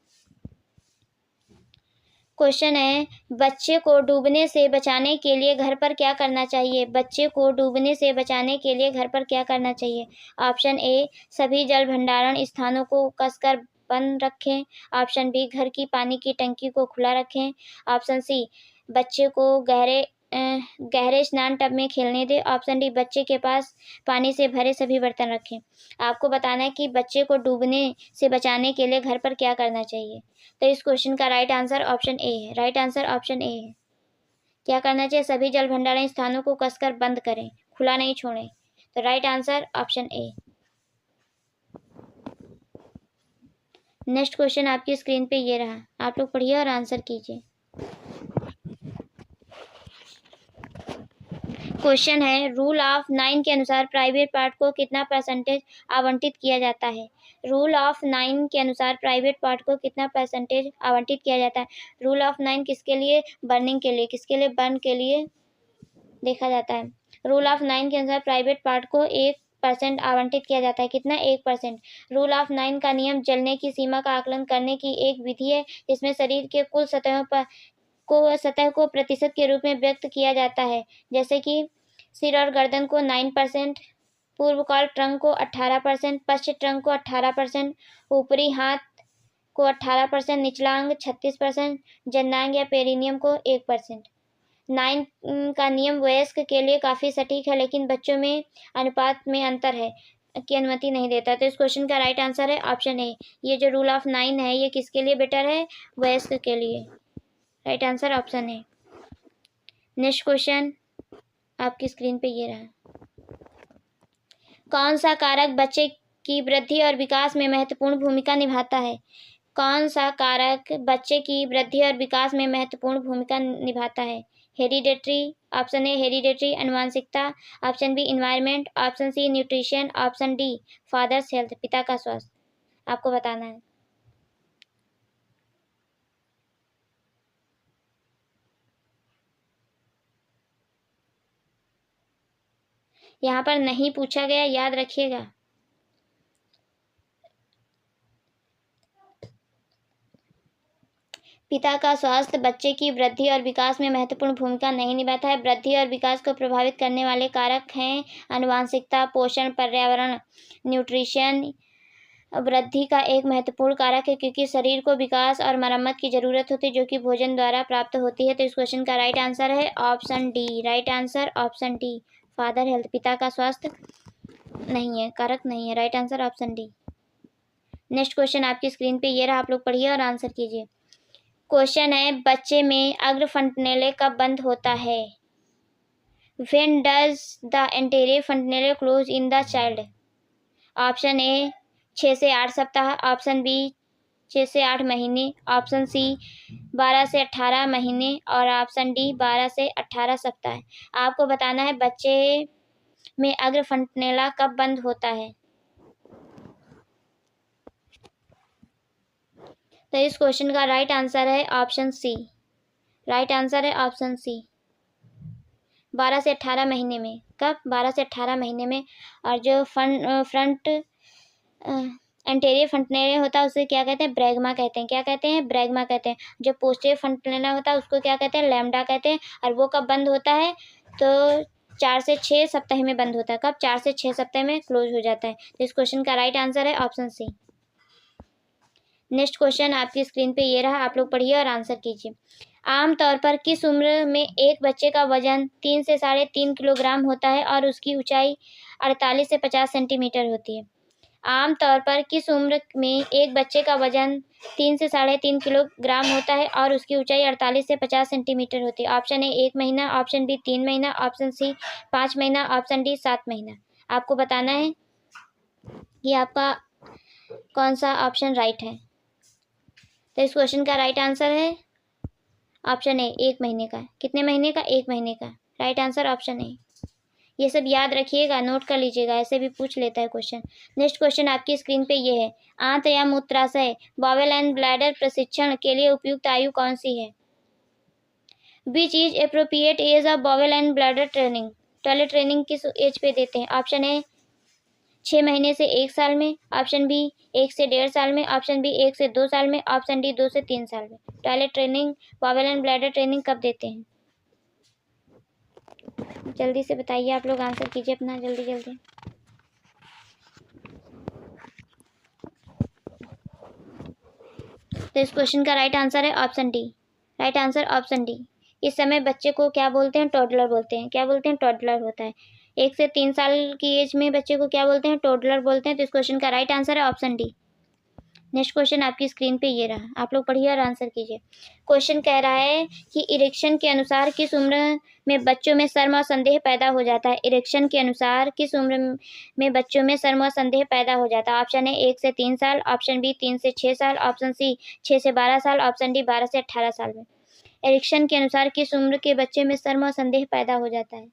क्वेश्चन है बच्चे को डूबने से बचाने के लिए घर पर क्या करना चाहिए? बच्चे को डूबने से बचाने के लिए घर पर क्या करना चाहिए? ऑप्शन ए सभी जल भंडारण स्थानों को कसकर बंद रखें, ऑप्शन बी घर की पानी की टंकी को खुला रखें, ऑप्शन सी बच्चे को गहरे स्नान टब में खेलने दें, ऑप्शन डी बच्चे के पास पानी से भरे सभी बर्तन रखें। आपको बताना है कि बच्चे को डूबने से बचाने के लिए घर पर क्या करना चाहिए। तो इस क्वेश्चन का राइट आंसर ऑप्शन ए है। राइट आंसर ऑप्शन ए है। क्या करना चाहिए? सभी जल भंडारण स्थानों को कसकर बंद करें, खुला नहीं छोड़ें। तो right answer option A. Next question आपकी स्क्रीन पे ये रहा। आप लोग पढ़िए और आंसर कीजिए। क्वेश्चन है रूल ऑफ 9 के अनुसार प्राइवेट पार्ट को कितना परसेंटेज आवंटित किया जाता है? रूल ऑफ 9 के अनुसार प्राइवेट पार्ट को कितना परसेंटेज आवंटित किया जाता है? रूल ऑफ 9 किसके लिए? बर्निंग के लिए। किसके लिए? बर्न के लिए देखा जाता है। रूल ऑफ 9 के अनुसार प्राइवेट पार्ट को 1% आवंटित किया जाता है। कितना? 1%। रूल ऑफ 9 का नियम जलने की सीमा का आकलन करने की एक विधि है जिसमें शरीर के कुल सतह को प्रतिशत के रूप में व्यक्त किया जाता है, जैसे कि सिर और गर्दन को 9%, पूर्वकाल ट्रंक को 18%, पश्च ट्रंक को 18%, ऊपरी हाथ को 18%, निचला अंग 36%, जननांग या पेरिनियम को 1%। 9 का नियम वयस्क के लिए काफ़ी सटीक है, लेकिन बच्चों में अनुपात में अंतर है की अनुमति नहीं देता। तो इस क्वेश्चन का राइट आंसर है ऑप्शन ए। ये जो रूल ऑफ 9 है ये किसके लिए बेटर है? वयस्क के लिए। Right answer option A. Next question आपकी स्क्रीन पे ये रहा। कौन सा कारक बच्चे की वृद्धि और विकास में महत्वपूर्ण भूमिका निभाता है? कौन सा कारक बच्चे की वृद्धि और विकास में महत्वपूर्ण भूमिका निभाता है? हेरिडेटरी, ऑप्शन ए हेरिडेटरी अनुवांशिकता, option B environment, option C nutrition, option D father's health पिता का स्वास्थ्य। आपको बताना है। यहाँ पर नहीं पूछा गया, याद रखिएगा। पिता का स्वास्थ्य बच्चे की वृद्धि और विकास में महत्वपूर्ण भूमिका नहीं निभाता है। वृद्धि और विकास को प्रभावित करने वाले कारक हैं आनुवंशिकता, पोषण, पर्यावरण। न्यूट्रिशन वृद्धि का एक महत्वपूर्ण कारक है क्योंकि शरीर को विकास और मरम्मत की जरूरत होती है जो कि भोजन द्वारा प्राप्त होती है। तो इस क्वेश्चन का राइट आंसर है option D. Right answer option D father health. पिता का स्वास्थ्य नहीं है, कारक नहीं है। Right answer option D. Next question आपकी स्क्रीन पे ये रहा। आप लोग पढ़िए और आंसर कीजिए। क्वेश्चन है बच्चे में अग्र फंटनेले कब बंद होता है? When does the anterior fontanelle close in the child? Option A 6 से 8 सप्ताह, ऑप्शन बी 6 से 8 महीने, ऑप्शन सी 12 से 18 महीने और ऑप्शन डी 12 से 18 सप्ताह। आपको बताना है बच्चे में अग्र फंटनेला कब बंद होता है। तो इस क्वेश्चन का राइट आंसर है ऑप्शन सी। राइट आंसर है ऑप्शन सी, 12 से 18 महीने में। कब? 12 से 18 महीने में। और जो फ्रंट एंटेरियर फ्रंटनेरिया होता है उसे क्या कहते हैं? ब्रैगमा कहते हैं। क्या कहते हैं? ब्रैगमा कहते हैं। जो पोस्टीरियर फ्रंटनेरिया होता है उसको क्या कहते हैं? लैम्डा कहते हैं। और वो कब बंद होता है? तो 4 से 6 सप्ताह में बंद होता है। कब? 4 से 6 सप्ताह में क्लोज हो जाता है। तो इस क्वेश्चन का राइट आंसर है ऑप्शन सी। नेक्स्ट क्वेश्चन आपकी स्क्रीन पे ये रहा, आप लोग पढ़िए और आंसर कीजिए। आमतौर पर किस उम्र में एक बच्चे का वजन 3 से 3.5 किलोग्राम होता है और उसकी ऊंचाई 48 से 50 सेंटीमीटर होती है? आमतौर पर किस उम्र में एक बच्चे का वजन 3 से 3.5 किलोग्राम होता है और उसकी ऊंचाई 48 से 50 सेंटीमीटर होती है? ऑप्शन ए 1 महीना, ऑप्शन बी 3 महीना, ऑप्शन सी 5 महीना, ऑप्शन डी 7 महीना। आपको बताना है कि आपका कौन सा ऑप्शन राइट है। तो इस क्वेश्चन का राइट आंसर है ऑप्शन ए, 1 महीने का। कितने महीने का? 1 महीने का। राइट आंसर ऑप्शन ए। ये सब याद रखिएगा, नोट कर लीजिएगा, ऐसे भी पूछ लेता है क्वेश्चन। नेक्स्ट क्वेश्चन आपकी स्क्रीन पे ये है, आंत या मूत्राशय बॉवेल एंड ब्लैडर प्रशिक्षण के लिए उपयुक्त आयु कौन सी है? Which is appropriate age of bowel and bladder training? Toilet training किस एज पे देते हैं? ऑप्शन ए 6 महीने से 1 साल में, ऑप्शन बी 1 से 1.5 साल में, ऑप्शन बी 1 से 2 साल में, ऑप्शन डी 2 से 3 साल में। Toilet training, bowel and bladder training कब देते हैं? जल्दी से बताइए, आप लोग आंसर कीजिए अपना, जल्दी जल्दी। तो इस क्वेश्चन का राइट आंसर है option D. Right answer option D. इस समय बच्चे को क्या बोलते हैं? टोडलर बोलते हैं। क्या बोलते हैं? टोडलर होता है। 1 से 3 साल की एज में बच्चे को क्या बोलते हैं? टोडलर बोलते हैं। तो इस क्वेश्चन का राइट आंसर है ऑप्शन डी। नेक्स्ट क्वेश्चन आपकी स्क्रीन पे ये रहा, आप लोग पढ़िए और आंसर कीजिए। क्वेश्चन कह रहा है कि इरेक्शन के अनुसार किस उम्र में बच्चों में शर्म और संदेह पैदा हो जाता है? इरेक्शन के अनुसार किस उम्र में बच्चों में शर्म और संदेह पैदा हो जाता है? ऑप्शन है 1 से 3 साल, ऑप्शन बी 3 से 6 साल, ऑप्शन सी 6 से 12 साल, ऑप्शन डी 12 से 18 साल में। इरेक्शन के अनुसार किस उम्र के बच्चे में शर्म और संदेह पैदा हो जाता है?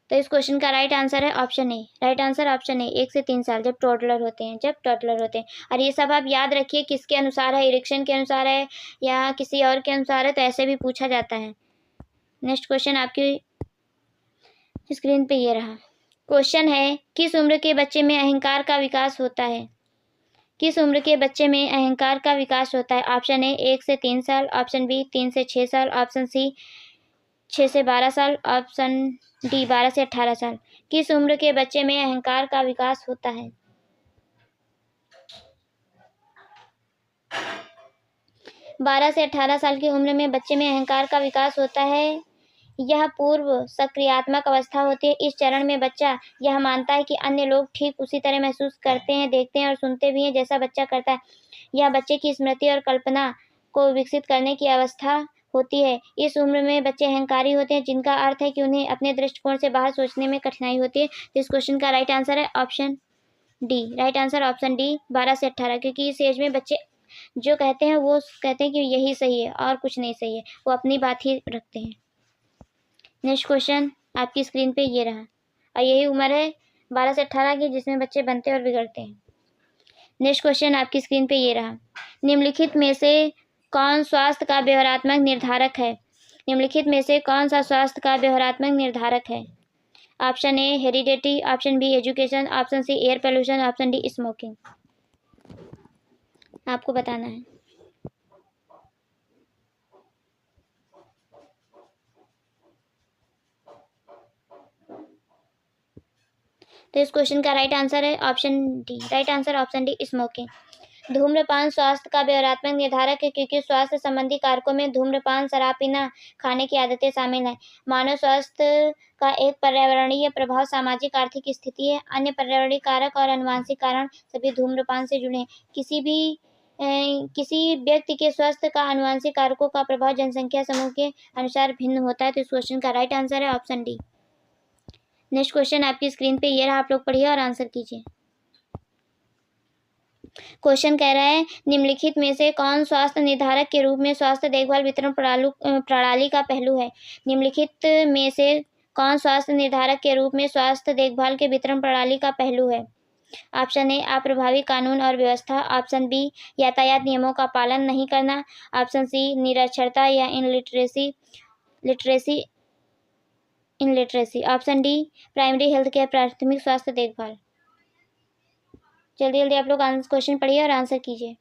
तो इस क्वेश्चन का राइट आंसर है option A. Right answer option ए, 1 से 3 साल, जब टोडलर होते हैं, जब टोडलर होते हैं। और ये सब आप याद रखिए, किसके अनुसार है? इरेक्शन के अनुसार है या किसी और के अनुसार है, तो ऐसे भी पूछा जाता है। नेक्स्ट क्वेश्चन आपकी स्क्रीन पे ये रहा, क्वेश्चन है किस उम्र के बच्चे में अहंकार का विकास होता है? किस उम्र के बच्चे में अहंकार का विकास होता है? ऑप्शन ए 1 से 3 साल, ऑप्शन बी 3 से 6 साल, ऑप्शन सी 6 से 12 साल, ऑप्शन डी 12 से 18 साल। किस उम्र के बच्चे में अहंकार का विकास होता है? 12 से 18 साल की उम्र में बच्चे में अहंकार का विकास होता है। यह पूर्व सक्रियात्मक अवस्था होती है। इस चरण में बच्चा यह मानता है कि अन्य लोग ठीक उसी तरह महसूस करते हैं, देखते हैं और सुनते भी हैं जैसा बच्चा करता है। यह बच्चे की स्मृति और कल्पना को विकसित करने की अवस्था होती है। इस उम्र में बच्चे अहंकारी होते हैं, जिनका अर्थ है कि उन्हें अपने दृष्टिकोण से बाहर सोचने में कठिनाई होती है। इस क्वेश्चन का राइट आंसर है option D. Right answer option D, 12 से 18, क्योंकि इस एज में बच्चे जो कहते हैं वो कहते हैं कि यही सही है और कुछ नहीं सही है, वो अपनी बात ही रखते हैं। नेक्स्ट क्वेश्चन आपकी स्क्रीन पे ये रहा, और यही उम्र है 12 से 18 की जिसमें बच्चे बनते और बिगड़ते हैं। नेक्स्ट क्वेश्चन आपकी स्क्रीन पे ये रहा, निम्नलिखित में से कौन स्वास्थ्य का व्यवहारात्मक निर्धारक है? निम्नलिखित में से कौन सा स्वास्थ्य का व्यवहारात्मक निर्धारक है? Option A heredity, option B education, option C air pollution, option D smoking. आपको बताना है। तो इस क्वेश्चन का राइट आंसर है option D. Right answer option D smoking. धूम्रपान स्वास्थ्य का व्यवहारात्मक निर्धारक है, क्योंकि स्वास्थ्य संबंधी कारकों में धूम्रपान, शराब पीना, खाने की आदतें शामिल हैं। मानव स्वास्थ्य का एक पर्यावरणीय प्रभाव सामाजिक आर्थिक स्थिति है। अन्य पर्यावरणीय कारक और अनुवांशिक कारण सभी धूम्रपान से जुड़े हैं। किसी व्यक्ति के स्वास्थ्य का अनुवांशिक कारकों का प्रभाव जनसंख्या समूह के अनुसार भिन्न होता है। तो इस क्वेश्चन का राइट आंसर है ऑप्शन डी। नेक्स्ट क्वेश्चन आपकी स्क्रीन पे ये रहा, आप लोग पढ़िए और आंसर कीजिए। क्वेश्चन कह रहा है, निम्नलिखित में से कौन स्वास्थ्य निर्धारक के रूप में स्वास्थ्य देखभाल वितरण प्रणाली का पहलू है? निम्नलिखित में से कौन स्वास्थ्य निर्धारक के रूप में स्वास्थ्य देखभाल के वितरण प्रणाली का पहलू है? ऑप्शन ए अप्रभावी कानून और व्यवस्था, ऑप्शन बी यातायात नियमों का पालन नहीं करना, ऑप्शन सी निरक्षरता या literacy option D primary health care, प्राथमिक स्वास्थ्य देखभाल। जल्दी जल्दी आप लोग क्वेश्चन पढ़िए और आंसर कीजिए।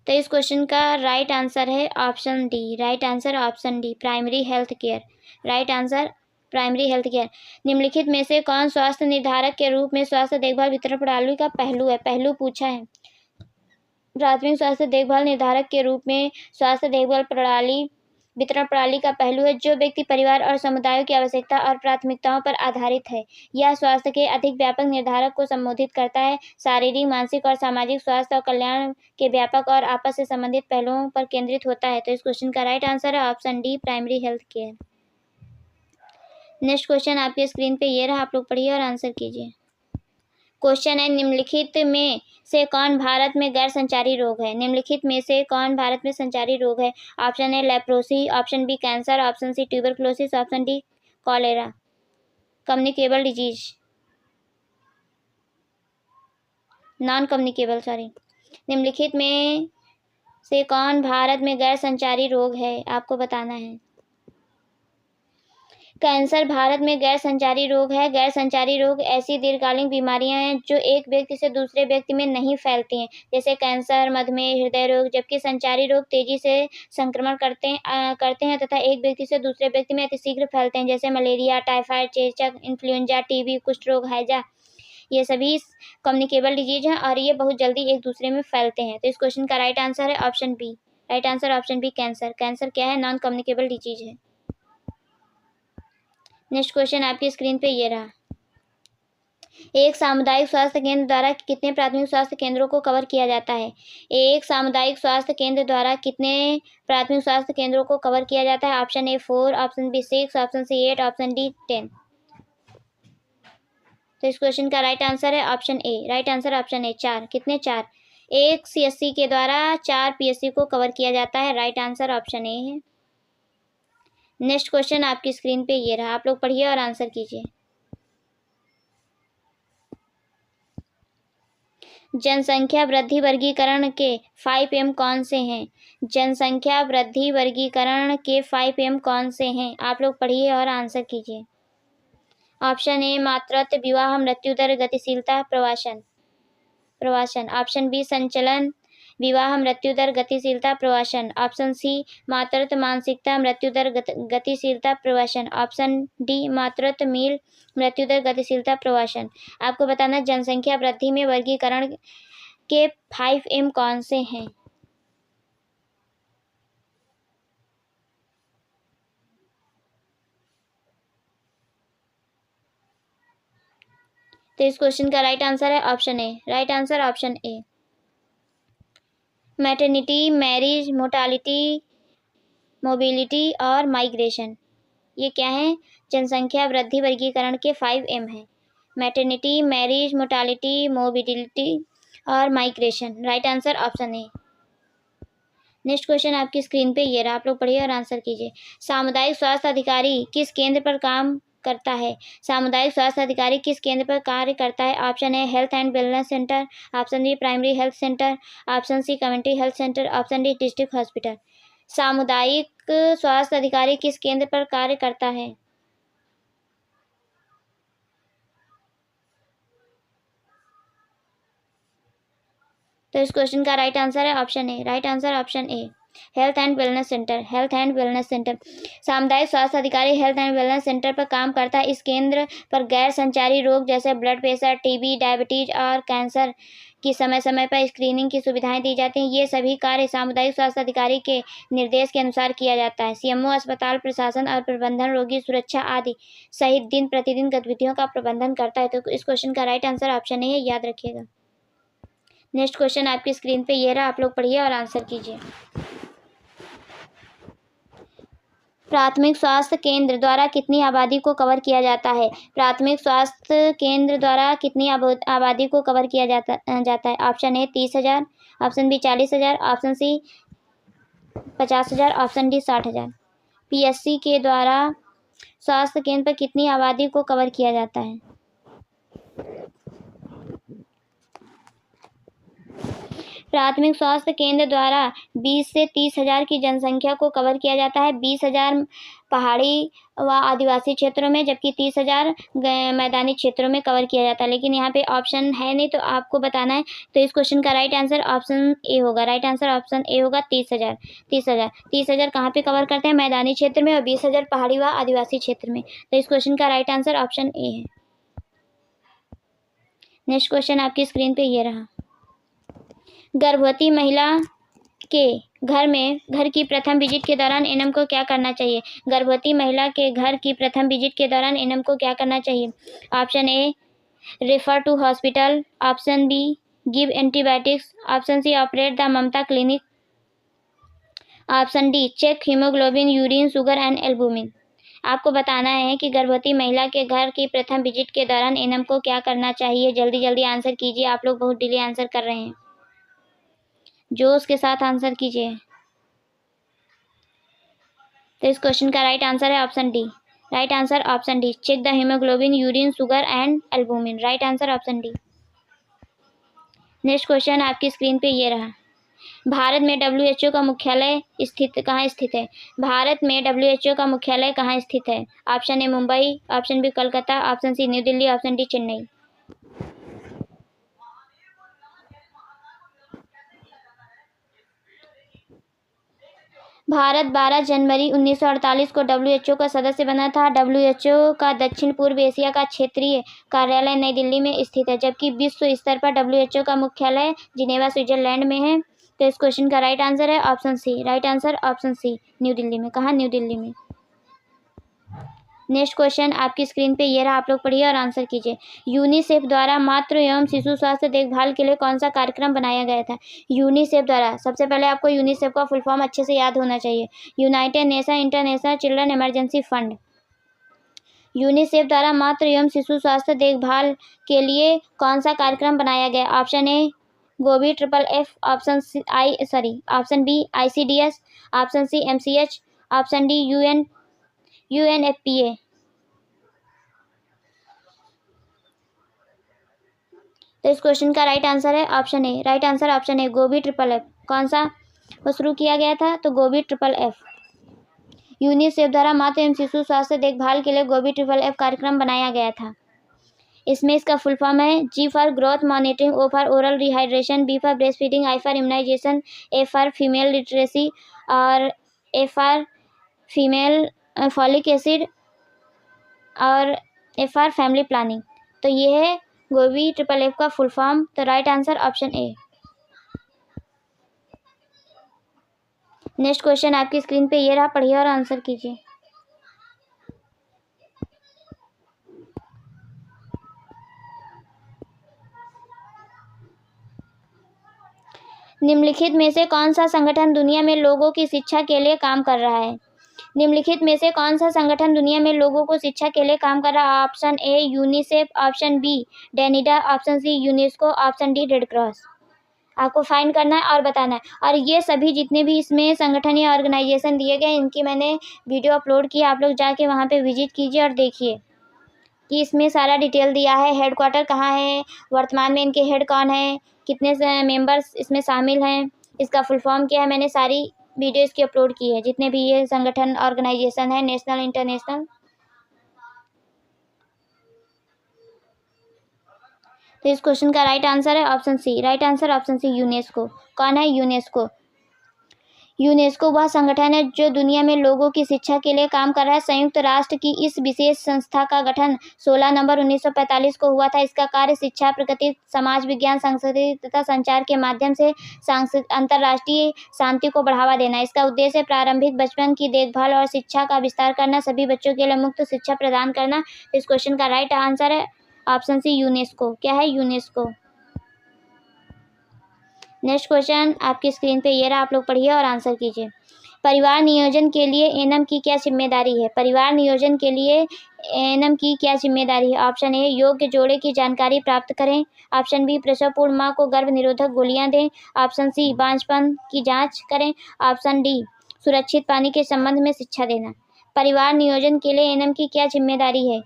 तो इस क्वेश्चन का राइट आंसर है option D. Right answer option D, primary health care. Right answer primary health care. निम्नलिखित में से कौन स्वास्थ्य निर्धारक के रूप में स्वास्थ्य देखभाल वितरण प्रणाली का पहलू है? पहलू पूछा है। प्राथमिक स्वास्थ्य देखभाल निर्धारक के रूप में स्वास्थ्य देखभाल प्रणाली वितरण प्रणाली का पहलू है जो व्यक्ति, परिवार और समुदायों की आवश्यकता और प्राथमिकताओं पर आधारित है। यह स्वास्थ्य के अधिक व्यापक निर्धारक को संबोधित करता है। शारीरिक, मानसिक और सामाजिक स्वास्थ्य और कल्याण के व्यापक और आपस से संबंधित पहलुओं पर केंद्रित होता है। तो इस क्वेश्चन का राइट आंसर है option D, primary health care. Next question आपकी स्क्रीन पे ये रहा, आप लोग पढ़िए और आंसर कीजिए। क्वेश्चन है, निम्नलिखित में से कौन भारत में गैर संचारी रोग है? निम्नलिखित में से कौन भारत में संचारी रोग है? Option A leprosy, option B cancer, option C tuberculosis, option D cholera, communicable disease, non communicable sorry. निम्नलिखित में से कौन भारत में गैर संचारी रोग है? आपको बताना है। कैंसर भारत में गैर संचारी रोग है। गैर संचारी रोग ऐसी दीर्घकालीन बीमारियां हैं जो एक व्यक्ति से दूसरे व्यक्ति में नहीं फैलती हैं, जैसे कैंसर, मधुमेह, हृदय रोग। जबकि संचारी रोग तेजी से संक्रमण करते हैं तथा एक व्यक्ति से दूसरे व्यक्ति में अतिशीघ्र फैलते हैं, जैसे मलेरिया, टाइफाइड, चेचक, इन्फ्लुएंजा, टीबी, कुष्ठ रोग, हैजा। ये सभी कम्युनिकेबल डिजीज हैं और ये बहुत जल्दी एक दूसरे में फैलते हैं। तो इस क्वेश्चन का राइट आंसर है option B. Right answer option B, cancer. Cancer क्या है? नॉन कम्युनिकेबल डिजीज है। नेक्स्ट क्वेश्चन आपकी स्क्रीन पे ये रहा। एक सामुदायिक स्वास्थ्य केंद्र द्वारा कितने प्राथमिक स्वास्थ्य केंद्रों को कवर किया जाता है? एक सामुदायिक स्वास्थ्य केंद्र द्वारा कितने प्राथमिक स्वास्थ्य केंद्रों को कवर किया जाता है? Option A 4, option B 6, option C 8, option D 10। तो इस क्वेश्चन का राइट आंसर है option A. Right answer option A, 4। कितने? 4। एक CSC के द्वारा 4 PSC को कवर किया जाता है। राइट आंसर ऑप्शन ए है। नेक्स्ट क्वेश्चन आपकी स्क्रीन पे ये रहा, आप लोग पढ़िए और आंसर कीजिए। जनसंख्या वृद्धि वर्गीकरण के 5M कौन से हैं? जनसंख्या वृद्धि वर्गीकरण के 5M कौन से हैं? आप लोग पढ़िए और आंसर कीजिए। ऑप्शन ए मातृत्व, विवाह, मृत्यु दर, गतिशीलता, प्रवासन। ऑप्शन बी संचलन, विवाह, मृत्यु दर, गतिशीलता, प्रवासन। ऑप्शन सी मातृत्व, मानसिकता, मृत्यु दर, गतिशीलता, प्रवासन। ऑप्शन डी मातृत्व, मील, मृत्यु दर, गतिशीलता, प्रवासन। आपको बताना जनसंख्या वृद्धि में वर्गीकरण के 5M कौन से हैं? तो इस क्वेश्चन का राइट आंसर है option A. Right answer option A. Maternity, marriage, mortality, mobility और माइग्रेशन, ये क्या है? जनसंख्या वृद्धि वर्गीकरण के 5M हैं। मैटरनिटी, मैरिज, मोर्टालिटी, मोबिलिटी और migration. Right answer option A. Next question आपकी स्क्रीन पे ये रहा, आप लोग पढ़िए और आंसर कीजिए। सामुदायिक स्वास्थ्य अधिकारी किस केंद्र पर काम करता है? सामुदायिक स्वास्थ्य अधिकारी किस केंद्र पर कार्य करता है? Option A health and wellness centre, option B primary health centre, option C community health centre, option D district hospital. सामुदायिक स्वास्थ्य अधिकारी किस केंद्र पर कार्य करता है? तो इस क्वेश्चन का राइट आंसर है option A. Right answer option A, health and wellness centre. Health and wellness centre. सामुदायिक स्वास्थ्य अधिकारी हेल्थ एंड वेलनेस सेंटर पर काम करता है। इस केंद्र पर गैर संचारी रोग जैसे ब्लड प्रेशर, टीबी, डायबिटीज और कैंसर की समय समय पर स्क्रीनिंग की सुविधाएं दी जाती हैं। ये सभी कार्य सामुदायिक स्वास्थ्य अधिकारी के निर्देश के अनुसार किया जाता है। CMO अस्पताल प्रशासन और प्रबंधन, रोगी सुरक्षा आदि सहित दिन प्रतिदिन गतिविधियों का प्रबंधन करता है। तो इस क्वेश्चन का राइट आंसर ऑप्शन ए है, याद रखिएगा। नेक्स्ट क्वेश्चन आपकी स्क्रीन पे ये रहा, आप लोग पढ़िए और आंसर कीजिए। प्राथमिक स्वास्थ्य केंद्र द्वारा कितनी आबादी को कवर किया जाता है? प्राथमिक स्वास्थ्य केंद्र द्वारा कितनी आबादी को कवर किया जाता है? Option A 30,000, option B 40,000, option C 50,000, option D 60,000। PSC के द्वारा स्वास्थ्य केंद्र पर कितनी आबादी को कवर किया जाता है? प्राथमिक स्वास्थ्य केंद्र द्वारा 20 से 30 हजार की जनसंख्या को कवर किया जाता है। 20 हजार पहाड़ी व आदिवासी क्षेत्रों में, जबकि 30 हजार मैदानी क्षेत्रों में कवर किया जाता है। लेकिन यहाँ पे ऑप्शन है नहीं, तो आपको बताना है। तो इस क्वेश्चन का राइट आंसर ऑप्शन ए होगा। राइट आंसर ऑप्शन ए होगा 30 हजार। 30 हजार कहाँ पे कवर करते हैं? मैदानी क्षेत्र में, और 20 हजार पहाड़ी व आदिवासी क्षेत्र में। तो इस क्वेश्चन का राइट आंसर ऑप्शन ए है। नेक्स्ट क्वेश्चन आपकी स्क्रीन पे ये रहा। गर्भवती महिला के घर की प्रथम विजिट के दौरान एनएम को क्या करना चाहिए? गर्भवती महिला के घर की प्रथम विजिट के दौरान एनएम को क्या करना चाहिए? Option A, refer to hospital. Option B, give antibiotics. Option C, operate the Mamta clinic. Option D, check haemoglobin, urine sugar and albumin. आपको बताना है कि गर्भवती महिला के घर की प्रथम विजिट के दौरान एनएम को क्या करना चाहिए। जल्दी जल्दी आंसर कीजिए, आप लोग बहुत डिले आंसर कर रहे हैं। जोश के साथ आंसर कीजिए। तो इस क्वेश्चन का राइट आंसर है option D. Right answer option D, check the haemoglobin, urine sugar and albumin. Right answer option D. Next question आपकी स्क्रीन पे ये रहा। भारत में डब्ल्यूएचओ का मुख्यालय कहाँ स्थित है? भारत में डब्ल्यूएचओ का मुख्यालय कहाँ स्थित है? Option A, Mumbai. Option B, Kolkata. Option C, New Delhi. Option D, Chennai. Bharat 12 जनवरी 1948 को डब्ल्यूएचओ का सदस्य बना था। डब्ल्यूएचओ का दक्षिण पूर्व एशिया का क्षेत्रीय कार्यालय नई दिल्ली में स्थित है, जबकि विश्व स्तर पर डब्ल्यूएचओ का मुख्यालय जिनेवा, स्विट्जरलैंड में है। तो इस क्वेश्चन का राइट आंसर है option C. Right answer option C, New Delhi में। कहाँ? न्यू दिल्ली में। नेक्स्ट क्वेश्चन आपकी स्क्रीन पे ये रहा, आप लोग पढ़िए और आंसर कीजिए। यूनिसेफ द्वारा मातृ एवं शिशु स्वास्थ्य देखभाल के लिए कौन सा कार्यक्रम बनाया गया था? यूनिसेफ द्वारा, सबसे पहले आपको यूनिसेफ का फुल फॉर्म अच्छे से याद होना चाहिए। United nation international children emergency fund. UNICEF द्वारा मातृ एवं शिशु स्वास्थ्य देखभाल के लिए कौन सा कार्यक्रम बनाया गया? ऑप्शन ए, गोभी triple F. Option B, ICDS। Option C, MCH। Option D, UNFPA। तो इस क्वेश्चन का राइट आंसर है option A. Right answer option A, गोभी ट्रिपल एफ। कौन सा वो शुरू किया गया था? तो गोभी ट्रिपल एफ। यूनिसेफ द्वारा मातृ एवं शिशु स्वास्थ्य देखभाल के लिए गोभी ट्रिपल एफ कार्यक्रम बनाया गया था। इसमें इसका फुल फॉर्म है G for growth monitoring, O for oral rehydration, B for breast feeding, I for immunisation, A for female literacy और A for female folic acid और F फॉर फैमिली प्लानिंग। तो ये है गोभी ट्रिपल एफ का full form. तो right answer option A. Next question आपकी screen पे ये रहा, पढ़िए और आंसर कीजिए। निम्नलिखित में से कौन सा संगठन दुनिया में लोगों की शिक्षा के लिए काम कर रहा है? निम्नलिखित में से कौन सा संगठन दुनिया में लोगों को शिक्षा के लिए काम कर रहा है? Option A, UNICEF. Option B, DANIDA. Option C, UNESCO. Option D, red cross. आपको फाइंड करना है और बताना है। और ये सभी जितने भी इसमें संगठन या ऑर्गेनाइजेशन दिए गए, इनकी मैंने वीडियो अपलोड की, आप लोग जाके वहाँ पे विजिट कीजिए और देखिए कि इसमें सारा डिटेल दिया है। हेडक्वार्टर कहाँ है, वर्तमान में इनके हेड कौन है, कितने मेंबर्स इसमें शामिल हैं, इसका फुल फॉर्म क्या है। मैंने सारी वीडियो इसकी अपलोड की है, जितने भी ये संगठन ऑर्गेनाइजेशन है, नेशनल इंटरनेशनल। तो इस क्वेश्चन का राइट आंसर है option C. Right answer option C, UNESCO. कौन है? यूनेस्को। यूनेस्को वह संगठन है जो दुनिया में लोगों की शिक्षा के लिए काम कर रहा है। संयुक्त राष्ट्र की इस विशेष संस्था का गठन 16 नवंबर 1945 को हुआ था। इसका कार्य शिक्षा, प्रकृति, समाज विज्ञान, संस्कृति तथा संचार के माध्यम से अंतर्राष्ट्रीय शांति को बढ़ावा देना। इसका उद्देश्य प्रारंभिक बचपन की देखभाल और शिक्षा का विस्तार करना, सभी बच्चों के लिए मुफ्त शिक्षा प्रदान करना। इस क्वेश्चन का राइट आंसर है ऑप्शन सी, यूनेस्को। क्या है? यूनेस्को। नेक्स्ट क्वेश्चन आपकी स्क्रीन पे ये रहा, आप लोग पढ़िए और आंसर कीजिए। परिवार नियोजन के लिए एनएम की क्या जिम्मेदारी है? परिवार नियोजन के लिए एनएम की क्या जिम्मेदारी है? ऑप्शन ए, योग्य जोड़े की जानकारी प्राप्त करें। ऑप्शन बी, प्रसव पूर्व माँ को गर्भ निरोधक गोलियां दें। ऑप्शन सी, बांझपन की जांच करें। ऑप्शन डी, सुरक्षित पानी के संबंध में शिक्षा देना। परिवार नियोजन के लिए एनएम की क्या जिम्मेदारी है?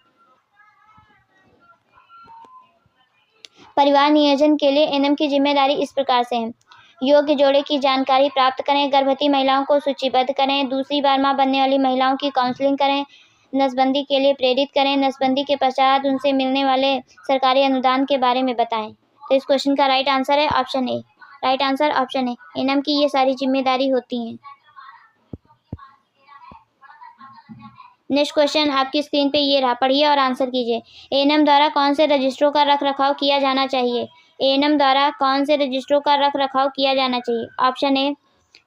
परिवार नियोजन के लिए एनएम की जिम्मेदारी इस प्रकार से है। योग्य जोड़े की जानकारी प्राप्त करें, गर्भवती महिलाओं को सूचीबद्ध करें, दूसरी बार मां बनने वाली महिलाओं की काउंसलिंग करें, नसबंदी के लिए प्रेरित करें, नसबंदी के पश्चात उनसे मिलने वाले सरकारी अनुदान के बारे में बताएं। तो इस क्वेश्चन का राइट आंसर है option A. Right answer option A. ANM की ये सारी जिम्मेदारी होती हैं। नेक्स्ट क्वेश्चन आपकी स्क्रीन पे ये रहा, पढ़िए और आंसर कीजिए। एएनएम द्वारा कौन से रजिस्ट्रों का रख रखाव किया जाना चाहिए? एएनएम द्वारा कौन से रजिस्ट्रों का रख रखाव किया जाना चाहिए? Option A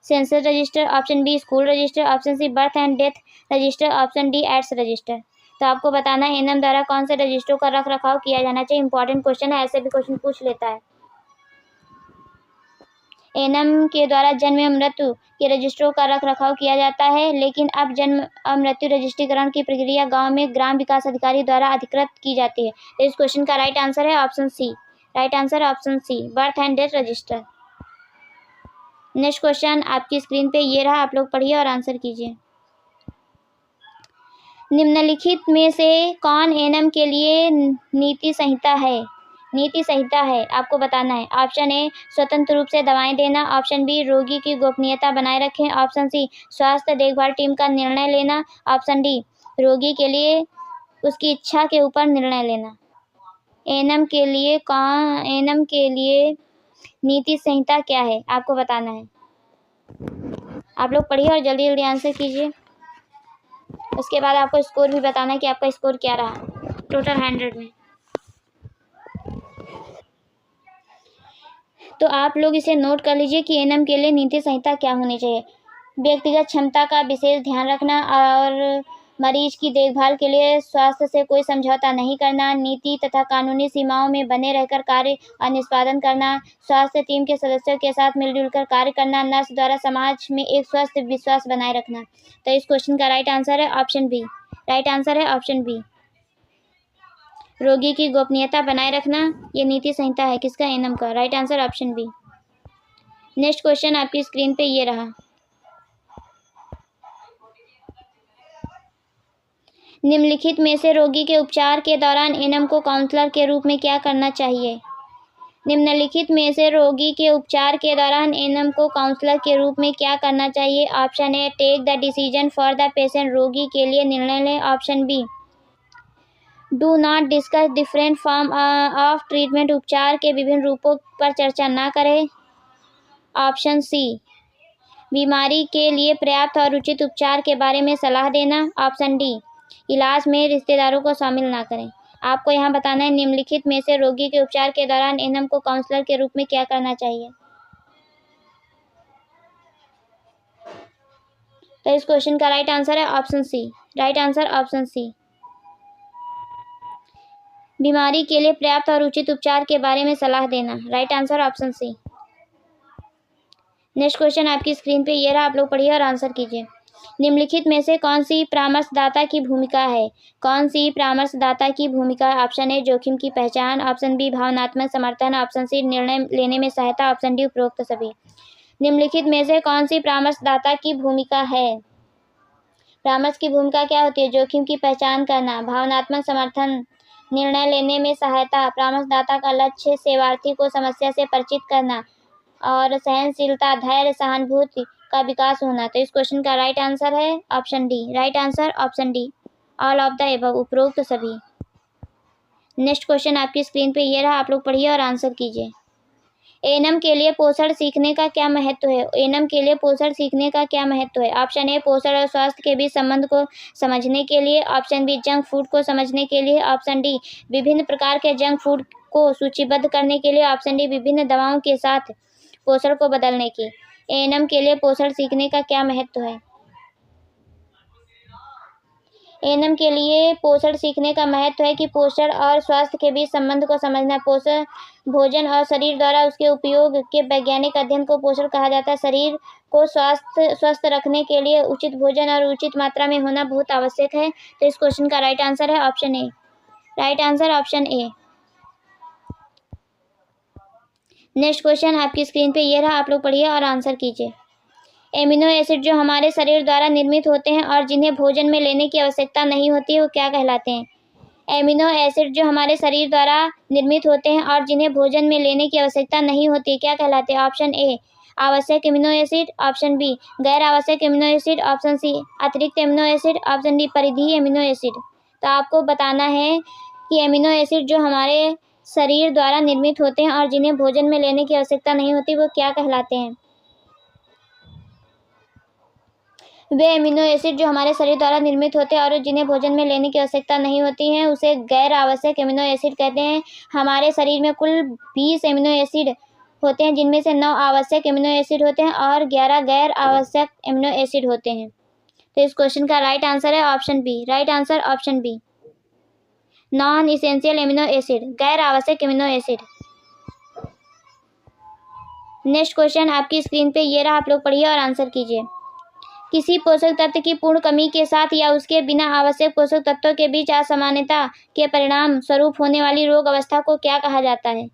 census register, option B school register, option C birth and death register, option D AIDS register. तो आपको बताना है एएनएम द्वारा कौन से रजिस्ट्रों का रख रखाव किया जाना चाहिए। इंपॉर्टेंट क्वेश्चन है, ऐसे भी क्वेश्चन पूछ लेता है। एएनएम के द्वारा जन्म एवं मृत्यु के रजिस्ट्रों का रख रखाव किया जाता है, लेकिन अब जन्म और मृत्यु रजिस्ट्रीकरण की प्रक्रिया गांव में ग्राम विकास अधिकारी द्वारा अधिकृत की जाती है। तो इस क्वेश्चन का राइट आंसर है option C. Right answer option C, birth and death register. Next question आपकी स्क्रीन पे ये रहा, आप लोग पढ़िए और आंसर कीजिए। निम्नलिखित में से कौन एएनएम के लिए नीति संहिता है? नीति संहिता है, आपको बताना है। ऑप्शन ए स्वतंत्र रूप से दवाएं देना, ऑप्शन बी रोगी की गोपनीयता बनाए रखें, ऑप्शन सी स्वास्थ्य देखभाल टीम का निर्णय लेना, ऑप्शन डी रोगी के लिए उसकी इच्छा के ऊपर निर्णय लेना। एएनएम के लिए नीति संहिता क्या है, आपको बताना है। आप लोग पढ़िए और जल्दी जल्दी आंसर कीजिए। उसके बाद आपको स्कोर भी बताना है कि आपका स्कोर क्या रहा टोटल 100 में। तो आप लोग इसे नोट कर लीजिए कि एएनएम के लिए नीति संहिता क्या होनी चाहिए। व्यक्तिगत क्षमता का विशेष ध्यान रखना और मरीज की देखभाल के लिए स्वास्थ्य से कोई समझौता नहीं करना, नीति तथा कानूनी सीमाओं में बने रहकर कार्य और निष्पादन करना, स्वास्थ्य टीम के सदस्यों के साथ मिलजुल कर कार्य करना, नर्स द्वारा समाज में एक स्वस्थ विश्वास बनाए रखना। तो इस क्वेश्चन का राइट आंसर है ऑप्शन बी। राइट आंसर है ऑप्शन बी, रोगी की गोपनीयता बनाए रखना, ये नीति संहिता है किसका? एएनएम का। Right answer option B. Next question आपकी स्क्रीन पे ये रहा, निम्नलिखित में से रोगी के उपचार के दौरान एएनएम को काउंसलर के रूप में क्या करना चाहिए? निम्नलिखित में से रोगी के उपचार के दौरान एएनएम को काउंसलर के रूप में क्या करना चाहिए? Option A take the decision for the patient, रोगी के लिए निर्णय लें, option B do not discuss different form of treatment, उपचार के विभिन्न रूपों पर चर्चा ना करें, ऑप्शन सी बीमारी के लिए पर्याप्त और उचित उपचार के बारे में सलाह देना, ऑप्शन डी इलाज में रिश्तेदारों को शामिल ना करें। आपको यहाँ बताना है निम्नलिखित में से रोगी के उपचार के दौरान एएनएम को काउंसलर के रूप में क्या करना चाहिए। तो इस क्वेश्चन का राइट आंसर है option C. Right answer option C, बीमारी के लिए पर्याप्त और उचित उपचार के बारे में सलाह देना। Right answer option C. Next question आपकी स्क्रीन पे ये रहा, आप लोग पढ़िए और आंसर कीजिए। निम्नलिखित में से कौन सी परामर्शदाता की भूमिका है? कौन सी परामर्शदाता की भूमिका? ऑप्शन ए जोखिम की पहचान, ऑप्शन बी भावनात्मक समर्थन, ऑप्शन सी निर्णय लेने में सहायता, ऑप्शन डी उपरोक्त सभी। निम्नलिखित में से कौन सी परामर्शदाता की भूमिका है? परामर्श की भूमिका क्या होती है? जोखिम की पहचान करना, भावनात्मक समर्थन, निर्णय लेने में सहायता। परामर्शदाता का लक्ष्य सेवार्थी को समस्या से परिचित करना और सहनशीलता, धैर्य, सहानुभूति का विकास होना। तो इस क्वेश्चन का राइट आंसर है option D. Right answer option D, all of the above, उपरोक्त सभी। नेक्स्ट क्वेश्चन आपकी स्क्रीन पे ये रहा, आप लोग पढ़िए और आंसर कीजिए। एएनएम के लिए पोषण सीखने का क्या महत्व है? एएनएम के लिए पोषण सीखने का क्या महत्व है? ऑप्शन ए पोषण और स्वास्थ्य के बीच संबंध को समझने के लिए, ऑप्शन बी जंक फूड को समझने के लिए, ऑप्शन डी विभिन्न प्रकार के जंक फूड को सूचीबद्ध करने के लिए, ऑप्शन डी विभिन्न दवाओं के साथ पोषण को बदलने की। एएनएम के लिए पोषण सीखने का क्या महत्व है? एएनएम के लिए पोषण सीखने का महत्व है कि पोषण और स्वास्थ्य के बीच संबंध को समझना। पोषण भोजन और शरीर द्वारा उसके उपयोग के वैज्ञानिक अध्ययन को पोषण कहा जाता है। शरीर को स्वस्थ रखने के लिए उचित भोजन और उचित मात्रा में होना बहुत आवश्यक है। तो इस क्वेश्चन का राइट आंसर है option A. Right answer option A. Next question आपकी स्क्रीन पे ये रहा, आप लोग पढ़िए और आंसर कीजिए। एमिनो एसिड जो हमारे शरीर द्वारा निर्मित होते हैं और जिन्हें भोजन में लेने की आवश्यकता नहीं होती है, वो क्या कहलाते हैं? एमिनो एसिड जो हमारे शरीर द्वारा निर्मित होते हैं और जिन्हें भोजन में लेने की आवश्यकता नहीं होती है, क्या कहलाते हैं? ऑप्शन ए आवश्यक एमिनो एसिड, ऑप्शन बी गैर आवश्यक एमिनो एसिड, ऑप्शन सी अतिरिक्त एमिनो एसिड, ऑप्शन डी परिधीय एमिनो एसिड। तो आपको बताना है कि एमिनो एसिड जो हमारे शरीर द्वारा निर्मित होते हैं और जिन्हें भोजन में लेने की आवश्यकता नहीं होती वो क्या कहलाते हैं। वे एमिनो एसिड जो हमारे शरीर द्वारा निर्मित होते हैं और जिन्हें भोजन में लेने की आवश्यकता नहीं होती हैं उसे गैर आवश्यक एमिनो एसिड कहते हैं। हमारे शरीर में कुल 20 एमिनो एसिड होते हैं, जिनमें से 9 आवश्यक एमिनो एसिड होते हैं और 11 गैर आवश्यक एमिनो एसिड होते हैं। तो इस क्वेश्चन का राइट आंसर है option B. Right answer option B, non essential amino acid, गैर आवश्यक एमिनो एसिड। नेक्स्ट क्वेश्चन आपकी स्क्रीन पे ये रहा, आप लोग पढ़िए और आंसर कीजिए। किसी पोषक तत्व की पूर्ण कमी के साथ या उसके बिना आवश्यक पोषक तत्वों के बीच असामान्यता के परिणाम स्वरूप होने वाली रोग अवस्था को क्या कहा जाता है।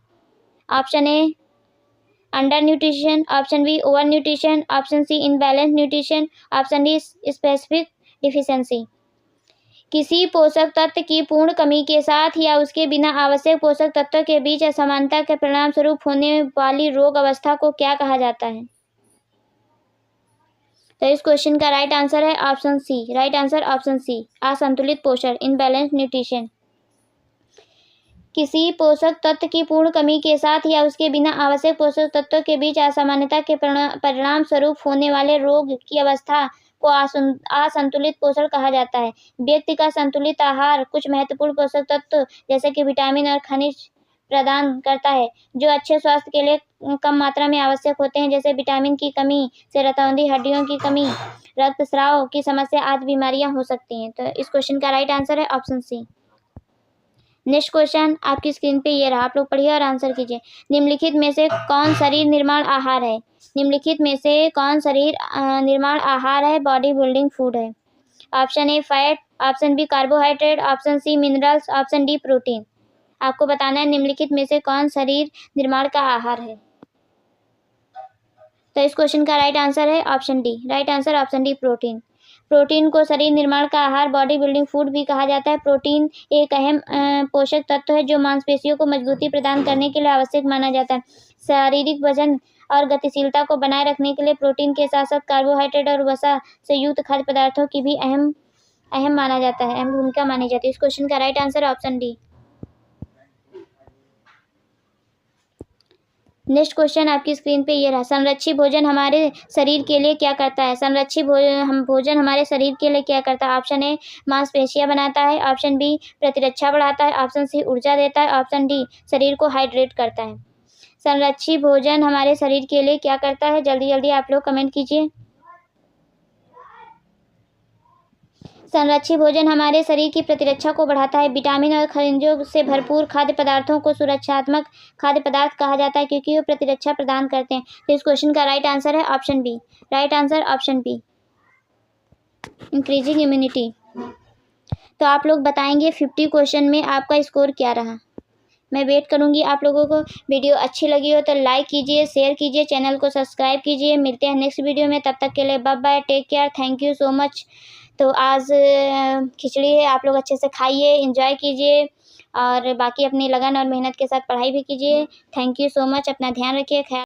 Option A under nutrition, option B over nutrition, option C imbalance nutrition, option D specific deficiency. किसी पोषक तत्व की पूर्ण कमी के साथ या उसके बिना आवश्यक पोषक तत्वों के बीच असमानता के परिणाम स्वरूप होने वाली रोग अवस्था को क्या कहा जाता है। तो इस क्वेश्चन का राइट आंसर है option C. Right answer option C, असंतुलित पोषण, इनबैलेंस न्यूट्रिशन। किसी पोषक तत्व की पूर्ण कमी के साथ या उसके बिना आवश्यक पोषक तत्वों के बीच असामान्यता के परिणाम स्वरूप होने वाले रोग की अवस्था को असंतुलित पोषण कहा जाता है। व्यक्ति का संतुलित आहार कुछ महत्वपूर्ण पोषक तत्व जैसे कि विटामिन और खनिज प्रदान करता है जो अच्छे स्वास्थ्य के लिए कम मात्रा में आवश्यक होते हैं, जैसे विटामिन की कमी से रतौंधी हड्डियों की कमी, रक्तस्राव की समस्या आदि बीमारियां हो सकती हैं। तो इस क्वेश्चन का राइट आंसर है ऑप्शन सी। नेक्स्ट क्वेश्चन आपकी स्क्रीन पे ये रहा, आप लोग पढ़िए और आंसर कीजिए। निम्नलिखित में से कौन शरीर निर्माण आहार है। निम्नलिखित में से कौन शरीर निर्माण आहार है, बॉडी बिल्डिंग फूड है। Option A fat, option B carbohydrate, option C minerals, option D protein. आपको बताना है निम्नलिखित में से कौन शरीर निर्माण का आहार है। तो इस क्वेश्चन का राइट आंसर है option D. Right answer option D, protein. Protein को शरीर निर्माण का आहार, बॉडी बिल्डिंग फूड भी कहा जाता है। प्रोटीन एक अहम पोषक तत्व है जो मांसपेशियों को मजबूती प्रदान करने के लिए आवश्यक माना जाता है। शारीरिक वजन और गतिशीलता को बनाए रखने के लिए प्रोटीन के साथ साथ कार्बोहाइड्रेट और वसा से युक्त खाद्य पदार्थों की भी अहम माना जाता है, अहम भूमिका मानी जाती है। इस क्वेश्चन का right answer option D. Next question आपकी स्क्रीन पे ये रहा, संरक्षित भोजन हमारे शरीर के लिए क्या करता है। संरक्षित भोजन हमारे शरीर के लिए क्या करता है। ऑप्शन ए मांसपेशियां बनाता है, ऑप्शन बी प्रतिरक्षा बढ़ाता है, ऑप्शन सी ऊर्जा देता है, ऑप्शन डी शरीर को हाइड्रेट करता है। संरक्षित भोजन हमारे शरीर के लिए क्या करता है, जल्दी जल्दी आप लोग कमेंट कीजिए। संरक्षित भोजन हमारे शरीर की प्रतिरक्षा को बढ़ाता है। विटामिन और खनिजों से भरपूर खाद्य पदार्थों को सुरक्षात्मक खाद्य पदार्थ कहा जाता है क्योंकि वे प्रतिरक्षा प्रदान करते हैं। तो इस क्वेश्चन का राइट आंसर है option B. Right answer option B, increasing immunity. तो आप लोग बताएंगे 50 क्वेश्चन में आपका स्कोर क्या रहा। मैं वेट करूंगी। आप लोगों को वीडियो अच्छी लगी हो तो लाइक कीजिए, शेयर कीजिए, चैनल को सब्सक्राइब कीजिए। मिलते हैं नेक्स्ट वीडियो में, तब तक के लिए bye bye, take care, thank you so much. तो आज खिचड़ी है, आप लोग अच्छे से खाइए, एंजॉय कीजिए और बाकी अपनी लगन और मेहनत के साथ पढ़ाई भी कीजिए। Thank you so much. अपना ध्यान रखिए, ख्याल